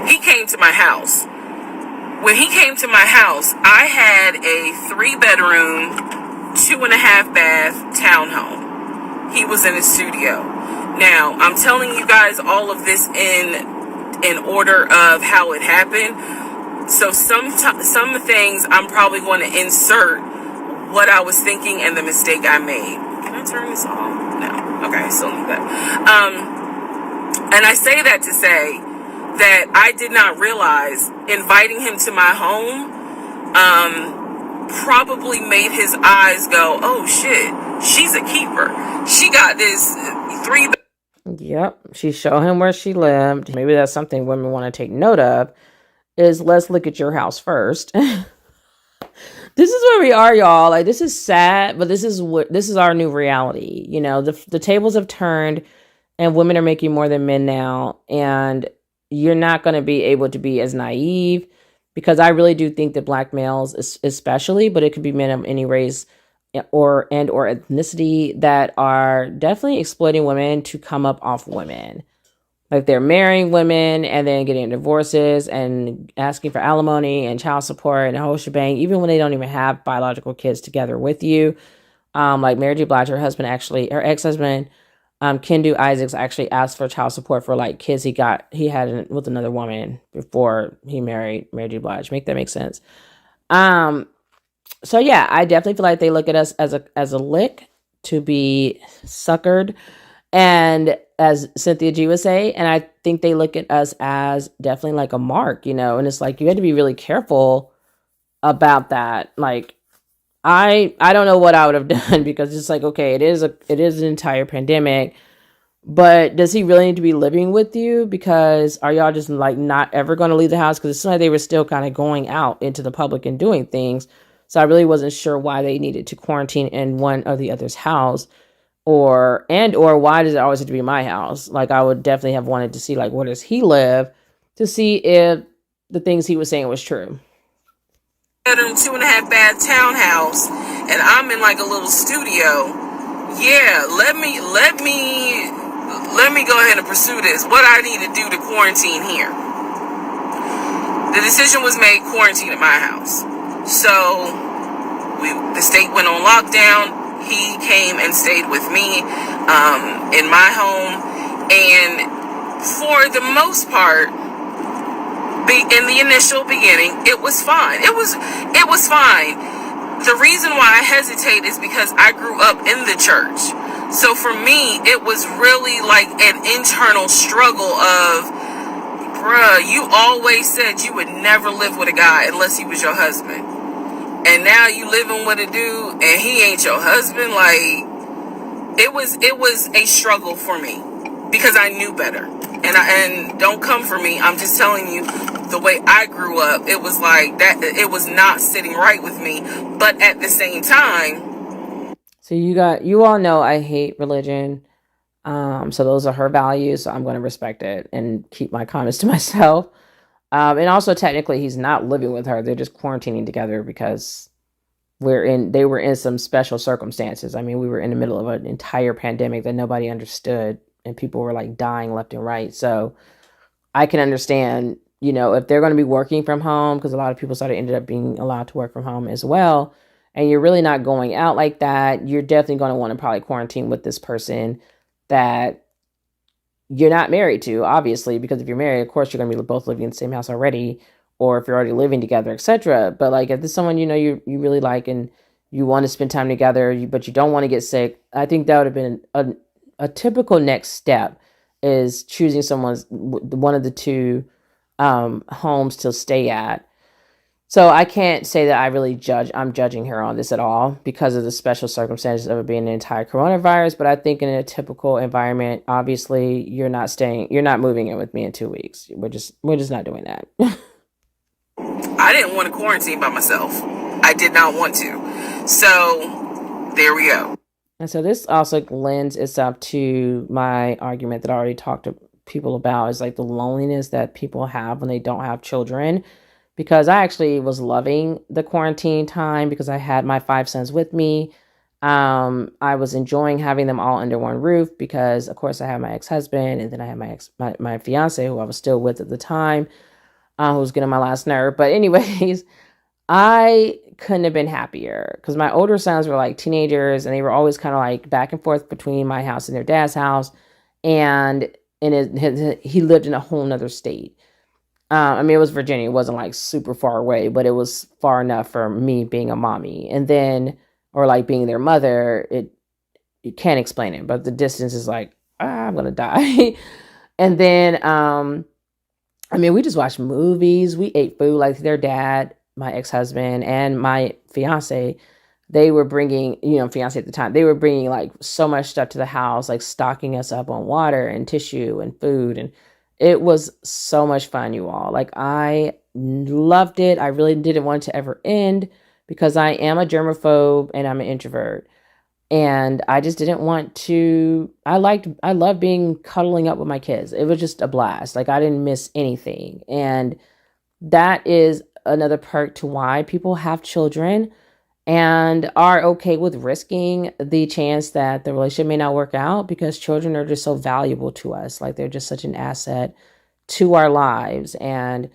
Speaker 2: He came to my house. When he came to my house, I had a 3-bedroom, 2.5 bath townhome. He was in his studio. Now, I'm telling you guys all of this in order of how it happened. So some things I'm probably going to insert what I was thinking and the mistake I made. Can I turn this off? No. Okay, still need that. And I say that to say that I did not realize inviting him to my home probably made his eyes go, oh shit, she's a keeper. She got this 3.
Speaker 1: Yep, she showed him where she lived. Maybe that's something women want to take note of, is let's look at your house first. This is where we are, y'all. Like, this is sad, but this is our new reality. You know, the tables have turned and women are making more than men now, and you're not going to be able to be as naive, because I really do think that Black males especially, but it could be men of any race or ethnicity, that are definitely exploiting women to come up off women. Like, they're marrying women and then getting divorces and asking for alimony and child support and a whole shebang, even when they don't even have biological kids together with you. Like Mary J. Blige, her ex-husband, Kendu Isaacs, actually asked for child support for like kids he had with another woman before he married Mary J. Blige. Make that make sense? So yeah, I definitely feel like they look at us as a lick to be suckered, and as Cynthia G would say, and I think they look at us as definitely like a mark, you know. And it's like, you had to be really careful about that. Like, I don't know what I would have done, because it's like, okay, it is an entire pandemic, but does he really need to be living with you? Because are y'all just like not ever going to leave the house? Because it seemed like they were still kind of going out into the public and doing things. So I really wasn't sure why they needed to quarantine in one or the other's house, or why does it always have to be my house? Like, I would definitely have wanted to see, like, where does he live, to see if the things he was saying was true.
Speaker 2: Bedroom, 2.5 bath townhouse, and I'm in like a little studio. Yeah, let me go ahead and pursue this. What I need to do to quarantine here. The decision was made, quarantine at my house. So the state went on lockdown. He came and stayed with me in my home, and for the most part, in the initial beginning, it was fine. It was fine. The reason why I hesitate is because I grew up in the church. So for me, it was really like an internal struggle of, bruh, you always said you would never live with a guy unless he was your husband. And now you living with a dude and he ain't your husband. Like, it was a struggle for me, because I knew better. And don't come for me. I'm just telling you the way I grew up. It was like that. It was not sitting right with me. But at the same time.
Speaker 1: So you all know I hate religion. So those are her values. So I'm going to respect it and keep my comments to myself. And also, technically, he's not living with her. They're just quarantining together because they were in some special circumstances. I mean, we were in the middle of an entire pandemic that nobody understood, and people were like dying left and right. So I can understand, you know, if they're going to be working from home, because a lot of people ended up being allowed to work from home as well. and you're really not going out like that, you're definitely going to want to probably quarantine with this person that you're not married to, obviously, because if you're married, of course, you're going to be both living in the same house already, or if you're already living together, etc. But like if there's someone you really like and you want to spend time together, but you don't want to get sick, I think that would have been a typical next step is choosing someone's one of the two homes to stay at. So I can't say that I'm judging her on this at all because of the special circumstances of it being an entire coronavirus. But I think in a typical environment, obviously you're not moving in with me in 2 weeks. We're just not doing that.
Speaker 2: I didn't want to quarantine by myself. I did not want to. So there we go.
Speaker 1: And so this also lends itself to my argument that I already talked to people about is like the loneliness that people have when they don't have children. Because I actually was loving the quarantine time because I had my 5 sons with me. I was enjoying having them all under one roof because, of course, I had my ex-husband and then I had my fiance who I was still with at the time, who was getting my last nerve. But anyways, I couldn't have been happier because my older sons were like teenagers and they were always kind of like back and forth between my house and their dad's house. And he lived in a whole nother state. I mean, it was Virginia. It wasn't like super far away, but it was far enough for me being a mommy. And then, or like being their mother, you can't explain it, but the distance is like, I'm going to die. And then, I mean, we just watched movies. We ate food like their dad, my ex-husband and my fiance. They were bringing, fiance at the time, they were bringing like so much stuff to the house, like stocking us up on water and tissue and food. And it was so much fun, you all. Like, I loved it. I really didn't want it to ever end because I am a germaphobe and I'm an introvert. And I just didn't want to. I love cuddling up with my kids. It was just a blast. Like, I didn't miss anything. And that is another perk to why people have children and are okay with risking the chance that the relationship may not work out because children are just so valuable to us. Like, they're just such an asset to our lives. And,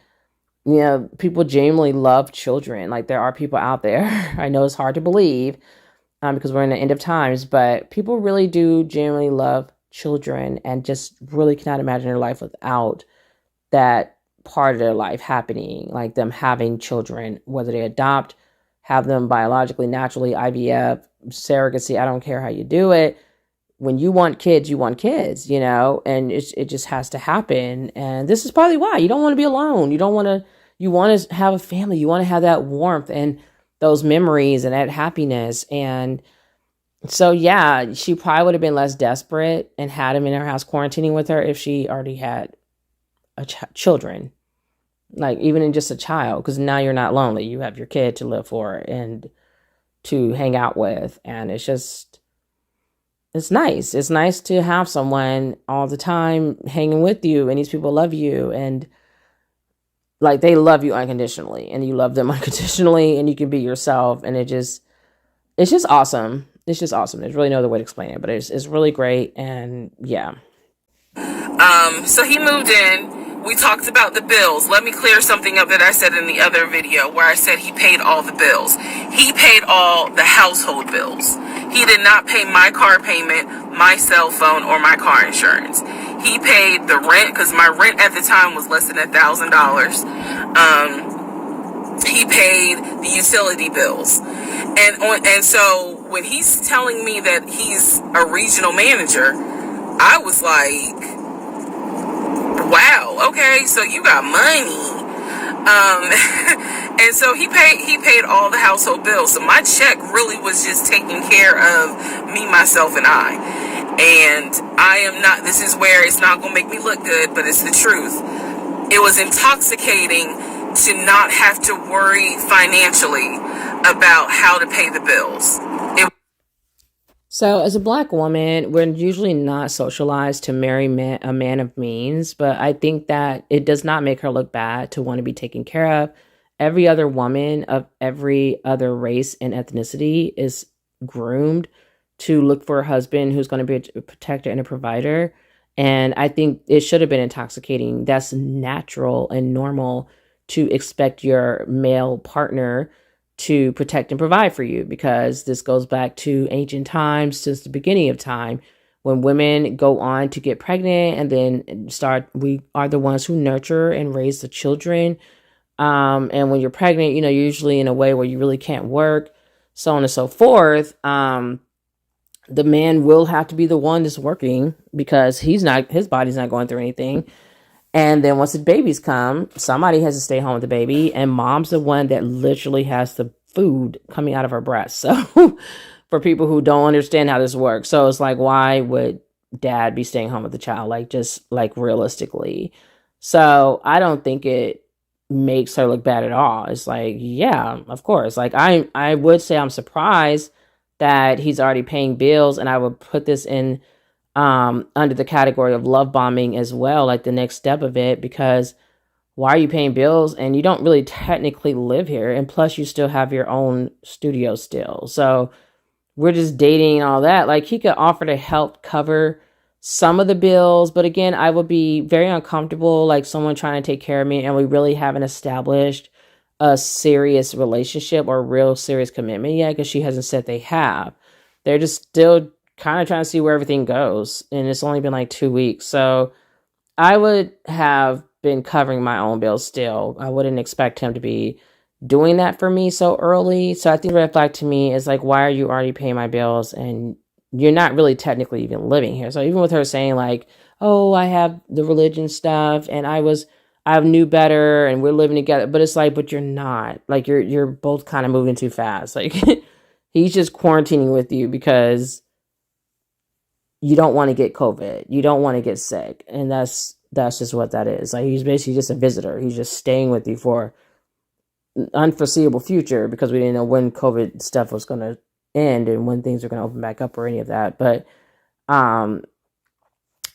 Speaker 1: people genuinely love children. Like, there are people out there, I know it's hard to believe because we're in the end of times, but people really do genuinely love children and just really cannot imagine their life without that part of their life happening, like them having children, whether they adopt, have them biologically, naturally, IVF, surrogacy, I don't care how you do it. When you want kids, and it just has to happen. And this is probably why you don't want to be alone. You want to have a family. You want to have that warmth and those memories and that happiness. And so, yeah, she probably would have been less desperate and had him in her house quarantining with her if she already had children. Like, even in just a child, because now you're not lonely. You have your kid to live for and to hang out with. And it's nice. It's nice to have someone all the time hanging with you. And these people love you. And like, they love you unconditionally. And you love them unconditionally. And you can be yourself. And it's just awesome. It's just awesome. There's really no other way to explain it. But it's really great. And yeah.
Speaker 2: So he moved in. We talked about the bills. Let me clear something up that I said in the other video where I said he paid all the bills. He paid all the household bills. He did not pay my car payment, my cell phone, or my car insurance. He paid the rent because my rent at the time was less than $1,000. He paid the utility bills. And so when he's telling me that he's a regional manager, I was like, wow, okay, so you got money. And so he paid all the household bills. So my check really was just taking care of me, myself, and I. And I am not, this is where it's not going to make me look good, but it's the truth. It was intoxicating to not have to worry financially about how to pay the bills.
Speaker 1: So as a Black woman, we're usually not socialized to marry a man of means, but I think that it does not make her look bad to want to be taken care of. Every other woman of every other race and ethnicity is groomed to look for a husband who's going to be a protector and a provider. And I think it should have been intoxicating. That's natural and normal to expect your male partner to protect and provide for you, because this goes back to ancient times, since the beginning of time, when women go on to get pregnant and then we are the ones who nurture and raise the children. And when you're pregnant, you're usually in a way where you really can't work, so on and so forth. The man will have to be the one that's working, because his body's not going through anything. And then once the babies come, somebody has to stay home with the baby, and mom's the one that literally has the food coming out of her breast. So for people who don't understand how this works, so it's like, why would dad be staying home with the child? Like, just like realistically. So I don't think it makes her look bad at all. It's like, yeah, of course. Like, I would say I'm surprised that he's already paying bills, and I would put this in under the category of love bombing as well, like the next step of it, because why are you paying bills and you don't really technically live here, and plus you still have your own studio still. So we're just dating and all that. Like, he could offer to help cover some of the bills, but again, I would be very uncomfortable, like someone trying to take care of me and we really haven't established a serious relationship or real serious commitment yet, because she hasn't said they have. They're just still kind of trying to see where everything goes, and it's only been like 2 weeks. So I would have been covering my own bills still. I wouldn't expect him to be doing that for me so early. So I think the red flag to me is like, why are you already paying my bills and you're not really technically even living here? So even with her saying like, oh, I have the religion stuff and I knew better and we're living together, but it's like, but you're not. Like, you're both kind of moving too fast. Like, he's just quarantining with you because you don't want to get COVID. You don't want to get sick. And that's just what that is. Like, he's basically just a visitor. He's just staying with you for an unforeseeable future, because we didn't know when COVID stuff was going to end and when things are going to open back up or any of that. But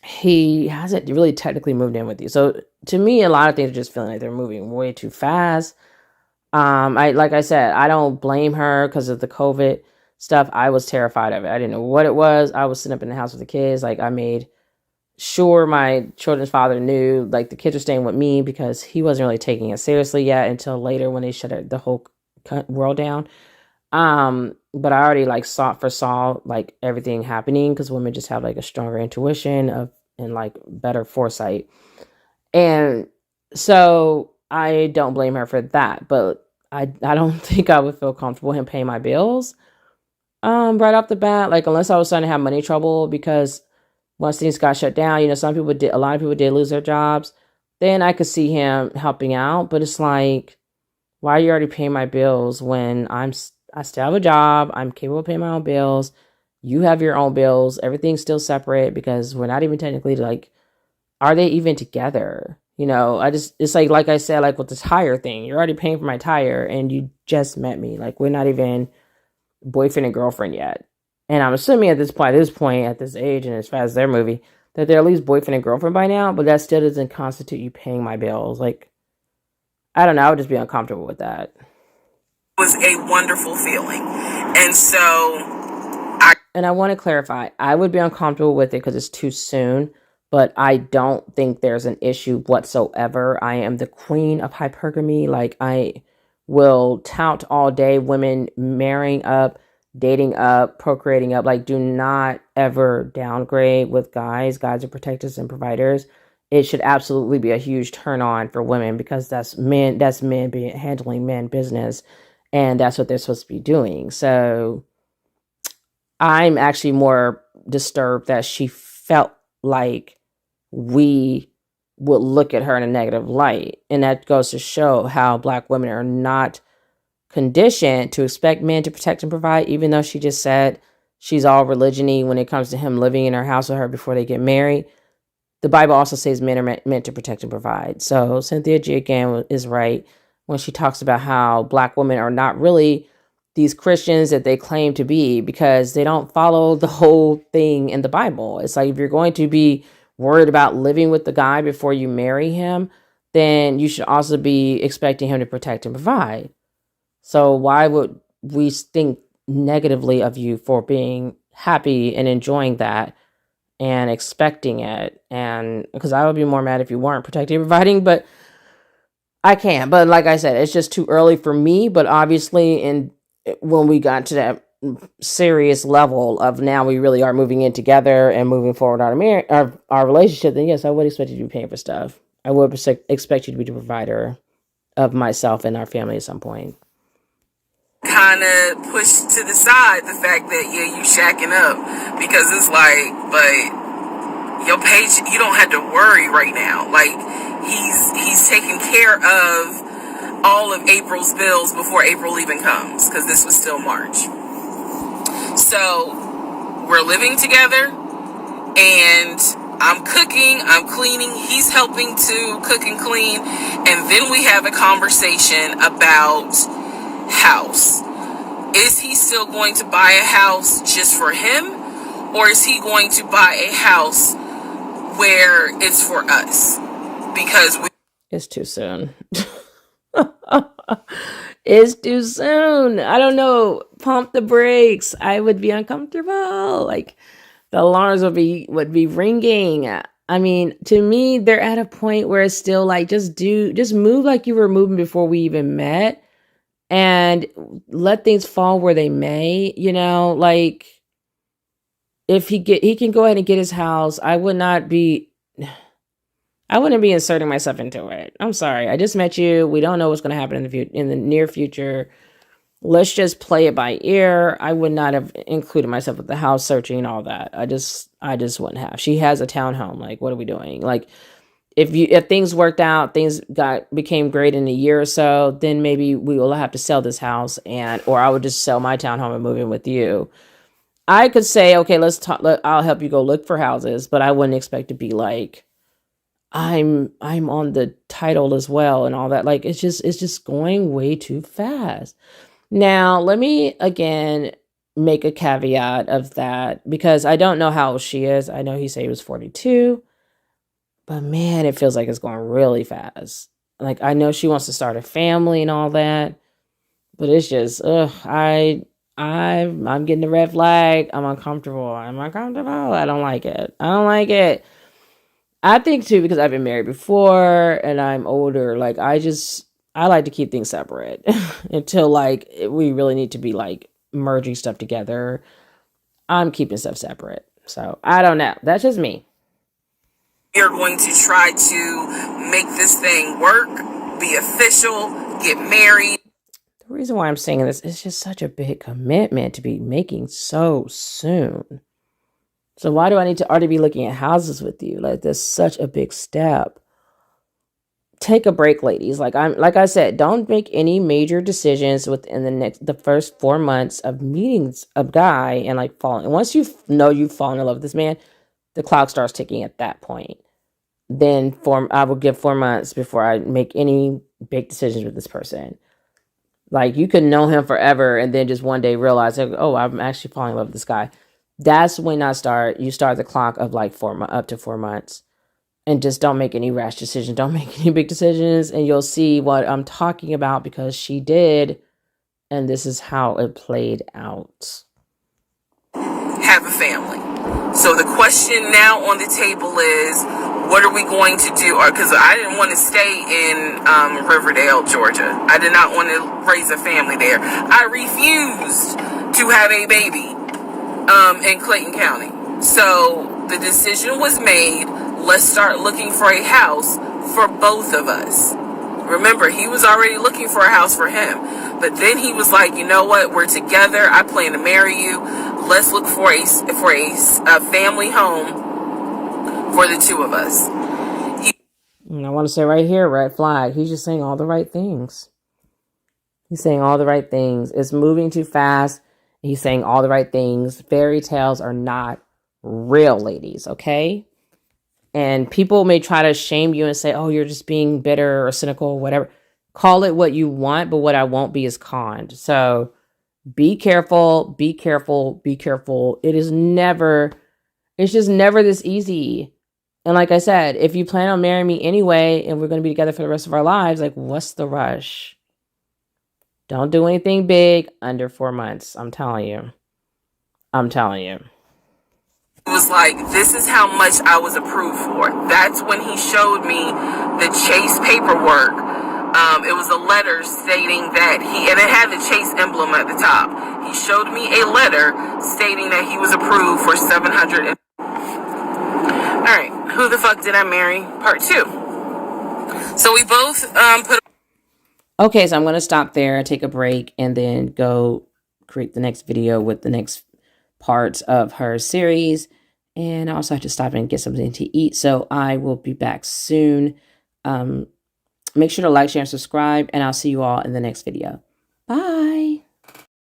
Speaker 1: he hasn't really technically moved in with you. So to me, a lot of things are just feeling like they're moving way too fast. Like I said, I don't blame her because of the COVID stuff. I was terrified of it. I didn't know what it was. I was sitting up in the house with the kids. Like, I made sure my children's father knew, like, the kids are staying with me, because he wasn't really taking it seriously yet until later when they shut the whole world down. But I already like foresaw like everything happening, because women just have like a stronger intuition and like better foresight. And so I don't blame her for that, but I don't think I would feel comfortable him paying my bills right off the bat, like, unless I was starting to have money trouble, because once things got shut down, a lot of people did lose their jobs. Then I could see him helping out, but it's like, why are you already paying my bills when I still have a job, I'm capable of paying my own bills, you have your own bills, everything's still separate, because we're not even technically like, are they even together? It's like I said, like with the tire thing, you're already paying for my tire and you just met me. Like, we're not even boyfriend and girlfriend yet. And I'm assuming at this point, at this age, and as fast as their movie, that they're at least boyfriend and girlfriend by now, but that still doesn't constitute you paying my bills. Like, I don't know, I would just be uncomfortable with that. It
Speaker 2: was a wonderful feeling.
Speaker 1: And I want to clarify, I would be uncomfortable with it because it's too soon, but I don't think there's an issue whatsoever. I am the queen of hypergamy. Like, I will tout all day women marrying up, dating up, procreating up. Like, do not ever downgrade with guys. Guys are protectors and providers. It should absolutely be a huge turn on for women, because that's men handling men business, and that's what they're supposed to be doing. So I'm actually more disturbed that she felt like we would look at her in a negative light. And that goes to show how Black women are not conditioned to expect men to protect and provide, even though she just said she's all religion-y when it comes to him living in her house with her before they get married. The Bible also says men are meant to protect and provide. So Cynthia G again is right when she talks about how Black women are not really these Christians that they claim to be, because they don't follow the whole thing in the Bible. It's like, if you're going to be worried about living with the guy before you marry him, then you should also be expecting him to protect and provide. So why would we think negatively of you for being happy and enjoying that and expecting it? And because I would be more mad if you weren't protecting and providing, but I can, but like I said, it's just too early for me. But obviously, and when we got to that serious level of now we really are moving in together and moving forward our relationship, then yes, I would expect you to be paying for stuff. I would expect you to be the provider of myself and our family at some point.
Speaker 2: Kind of push to the side the fact that yeah, you shacking up because it's like, but your page, you don't have to worry right now. Like he's taking care of all of April's bills before April even comes because this was still March. So we're living together and I'm cooking, I'm cleaning, he's helping to cook and clean, and then we have a conversation about house. Is he still going to buy a house just for him, or is he going to buy a house where it's for us? Because
Speaker 1: it's too soon. It's too soon. I don't know. Pump the brakes. I would be uncomfortable. Like the alarms would be ringing. I mean, to me, they're at a point where it's still like just move like you were moving before we even met, and let things fall where they may. Like if he can go ahead and get his house. I wouldn't be inserting myself into it. I'm sorry. I just met you. We don't know what's going to happen in the near future. Let's just play it by ear. I would not have included myself with the house searching and all that. I just wouldn't have. She has a townhome. Like, what are we doing? Like, if things worked out, things became great in a year or so, then maybe we will have to sell this house or I would just sell my townhome and move in with you. I could say, okay, let's talk. I'll help you go look for houses, but I wouldn't expect to be like, I'm on the title as well and all that. Like, it's just going way too fast. Now, let me again make a caveat of that because I don't know how old she is. I know he said he was 42, but man, it feels like it's going really fast. Like, I know she wants to start a family and all that, but it's just, I'm getting the red flag. I'm uncomfortable. I don't like it. I think too, because I've been married before and I'm older, like I like to keep things separate until like we really need to be like merging stuff together. I'm keeping stuff separate. So I don't know. That's just me.
Speaker 2: You're going to try to make this thing work, be official, get married.
Speaker 1: The reason why I'm saying this is just such a big commitment to be making so soon. So why do I need to already be looking at houses with you? Like, that's such a big step. Take a break, ladies. Like I said, don't make any major decisions within the first 4 months of meeting a guy and like falling. Once you know you've fallen in love with this man, the clock starts ticking at that point. Then I will give 4 months before I make any big decisions with this person. Like, you could know him forever and then just one day realize, like, oh, I'm actually falling in love with this guy. That's when you start the clock of like up to 4 months, and just don't make any rash decisions. Don't make any big decisions, and you'll see what I'm talking about because she did, and this is how it played out.
Speaker 2: Have a family. So the question now on the table is, what are we going to do? Because I didn't want to stay in Riverdale, Georgia. I did not want to raise a family there. I refused to have a baby in Clayton County. So the decision was made. Let's start looking for a house for both of us. Remember, he was already looking for a house for him. But then he was like, you know what? We're together. I plan to marry you. Let's look for a family home for the two of us.
Speaker 1: And I want to say right here, red flag. He's just saying all the right things. He's saying all the right things. It's moving too fast. He's saying all the right things. Fairy tales are not real, ladies, okay? And people may try to shame you and say, oh, you're just being bitter or cynical or whatever. Call it what you want, but what I won't be is conned. So be careful, be careful, be careful. It's just never this easy. And like I said, if you plan on marrying me anyway, and we're going to be together for the rest of our lives, like, what's the rush? Don't do anything big under 4 months. I'm telling you.
Speaker 2: It was like, this is how much I was approved for. That's when he showed me the Chase paperwork It was a letter stating that and it had the Chase emblem at the top. He showed me a letter stating that he was approved for 700. All right, who the fuck did I marry? Part 2. So we both put.
Speaker 1: Okay, so I'm going to stop there, take a break, and then go create the next video with the next parts of her series. And I also have to stop and get something to eat. So I will be back soon. Make sure to like, share, and subscribe, and I'll see you all in the next video.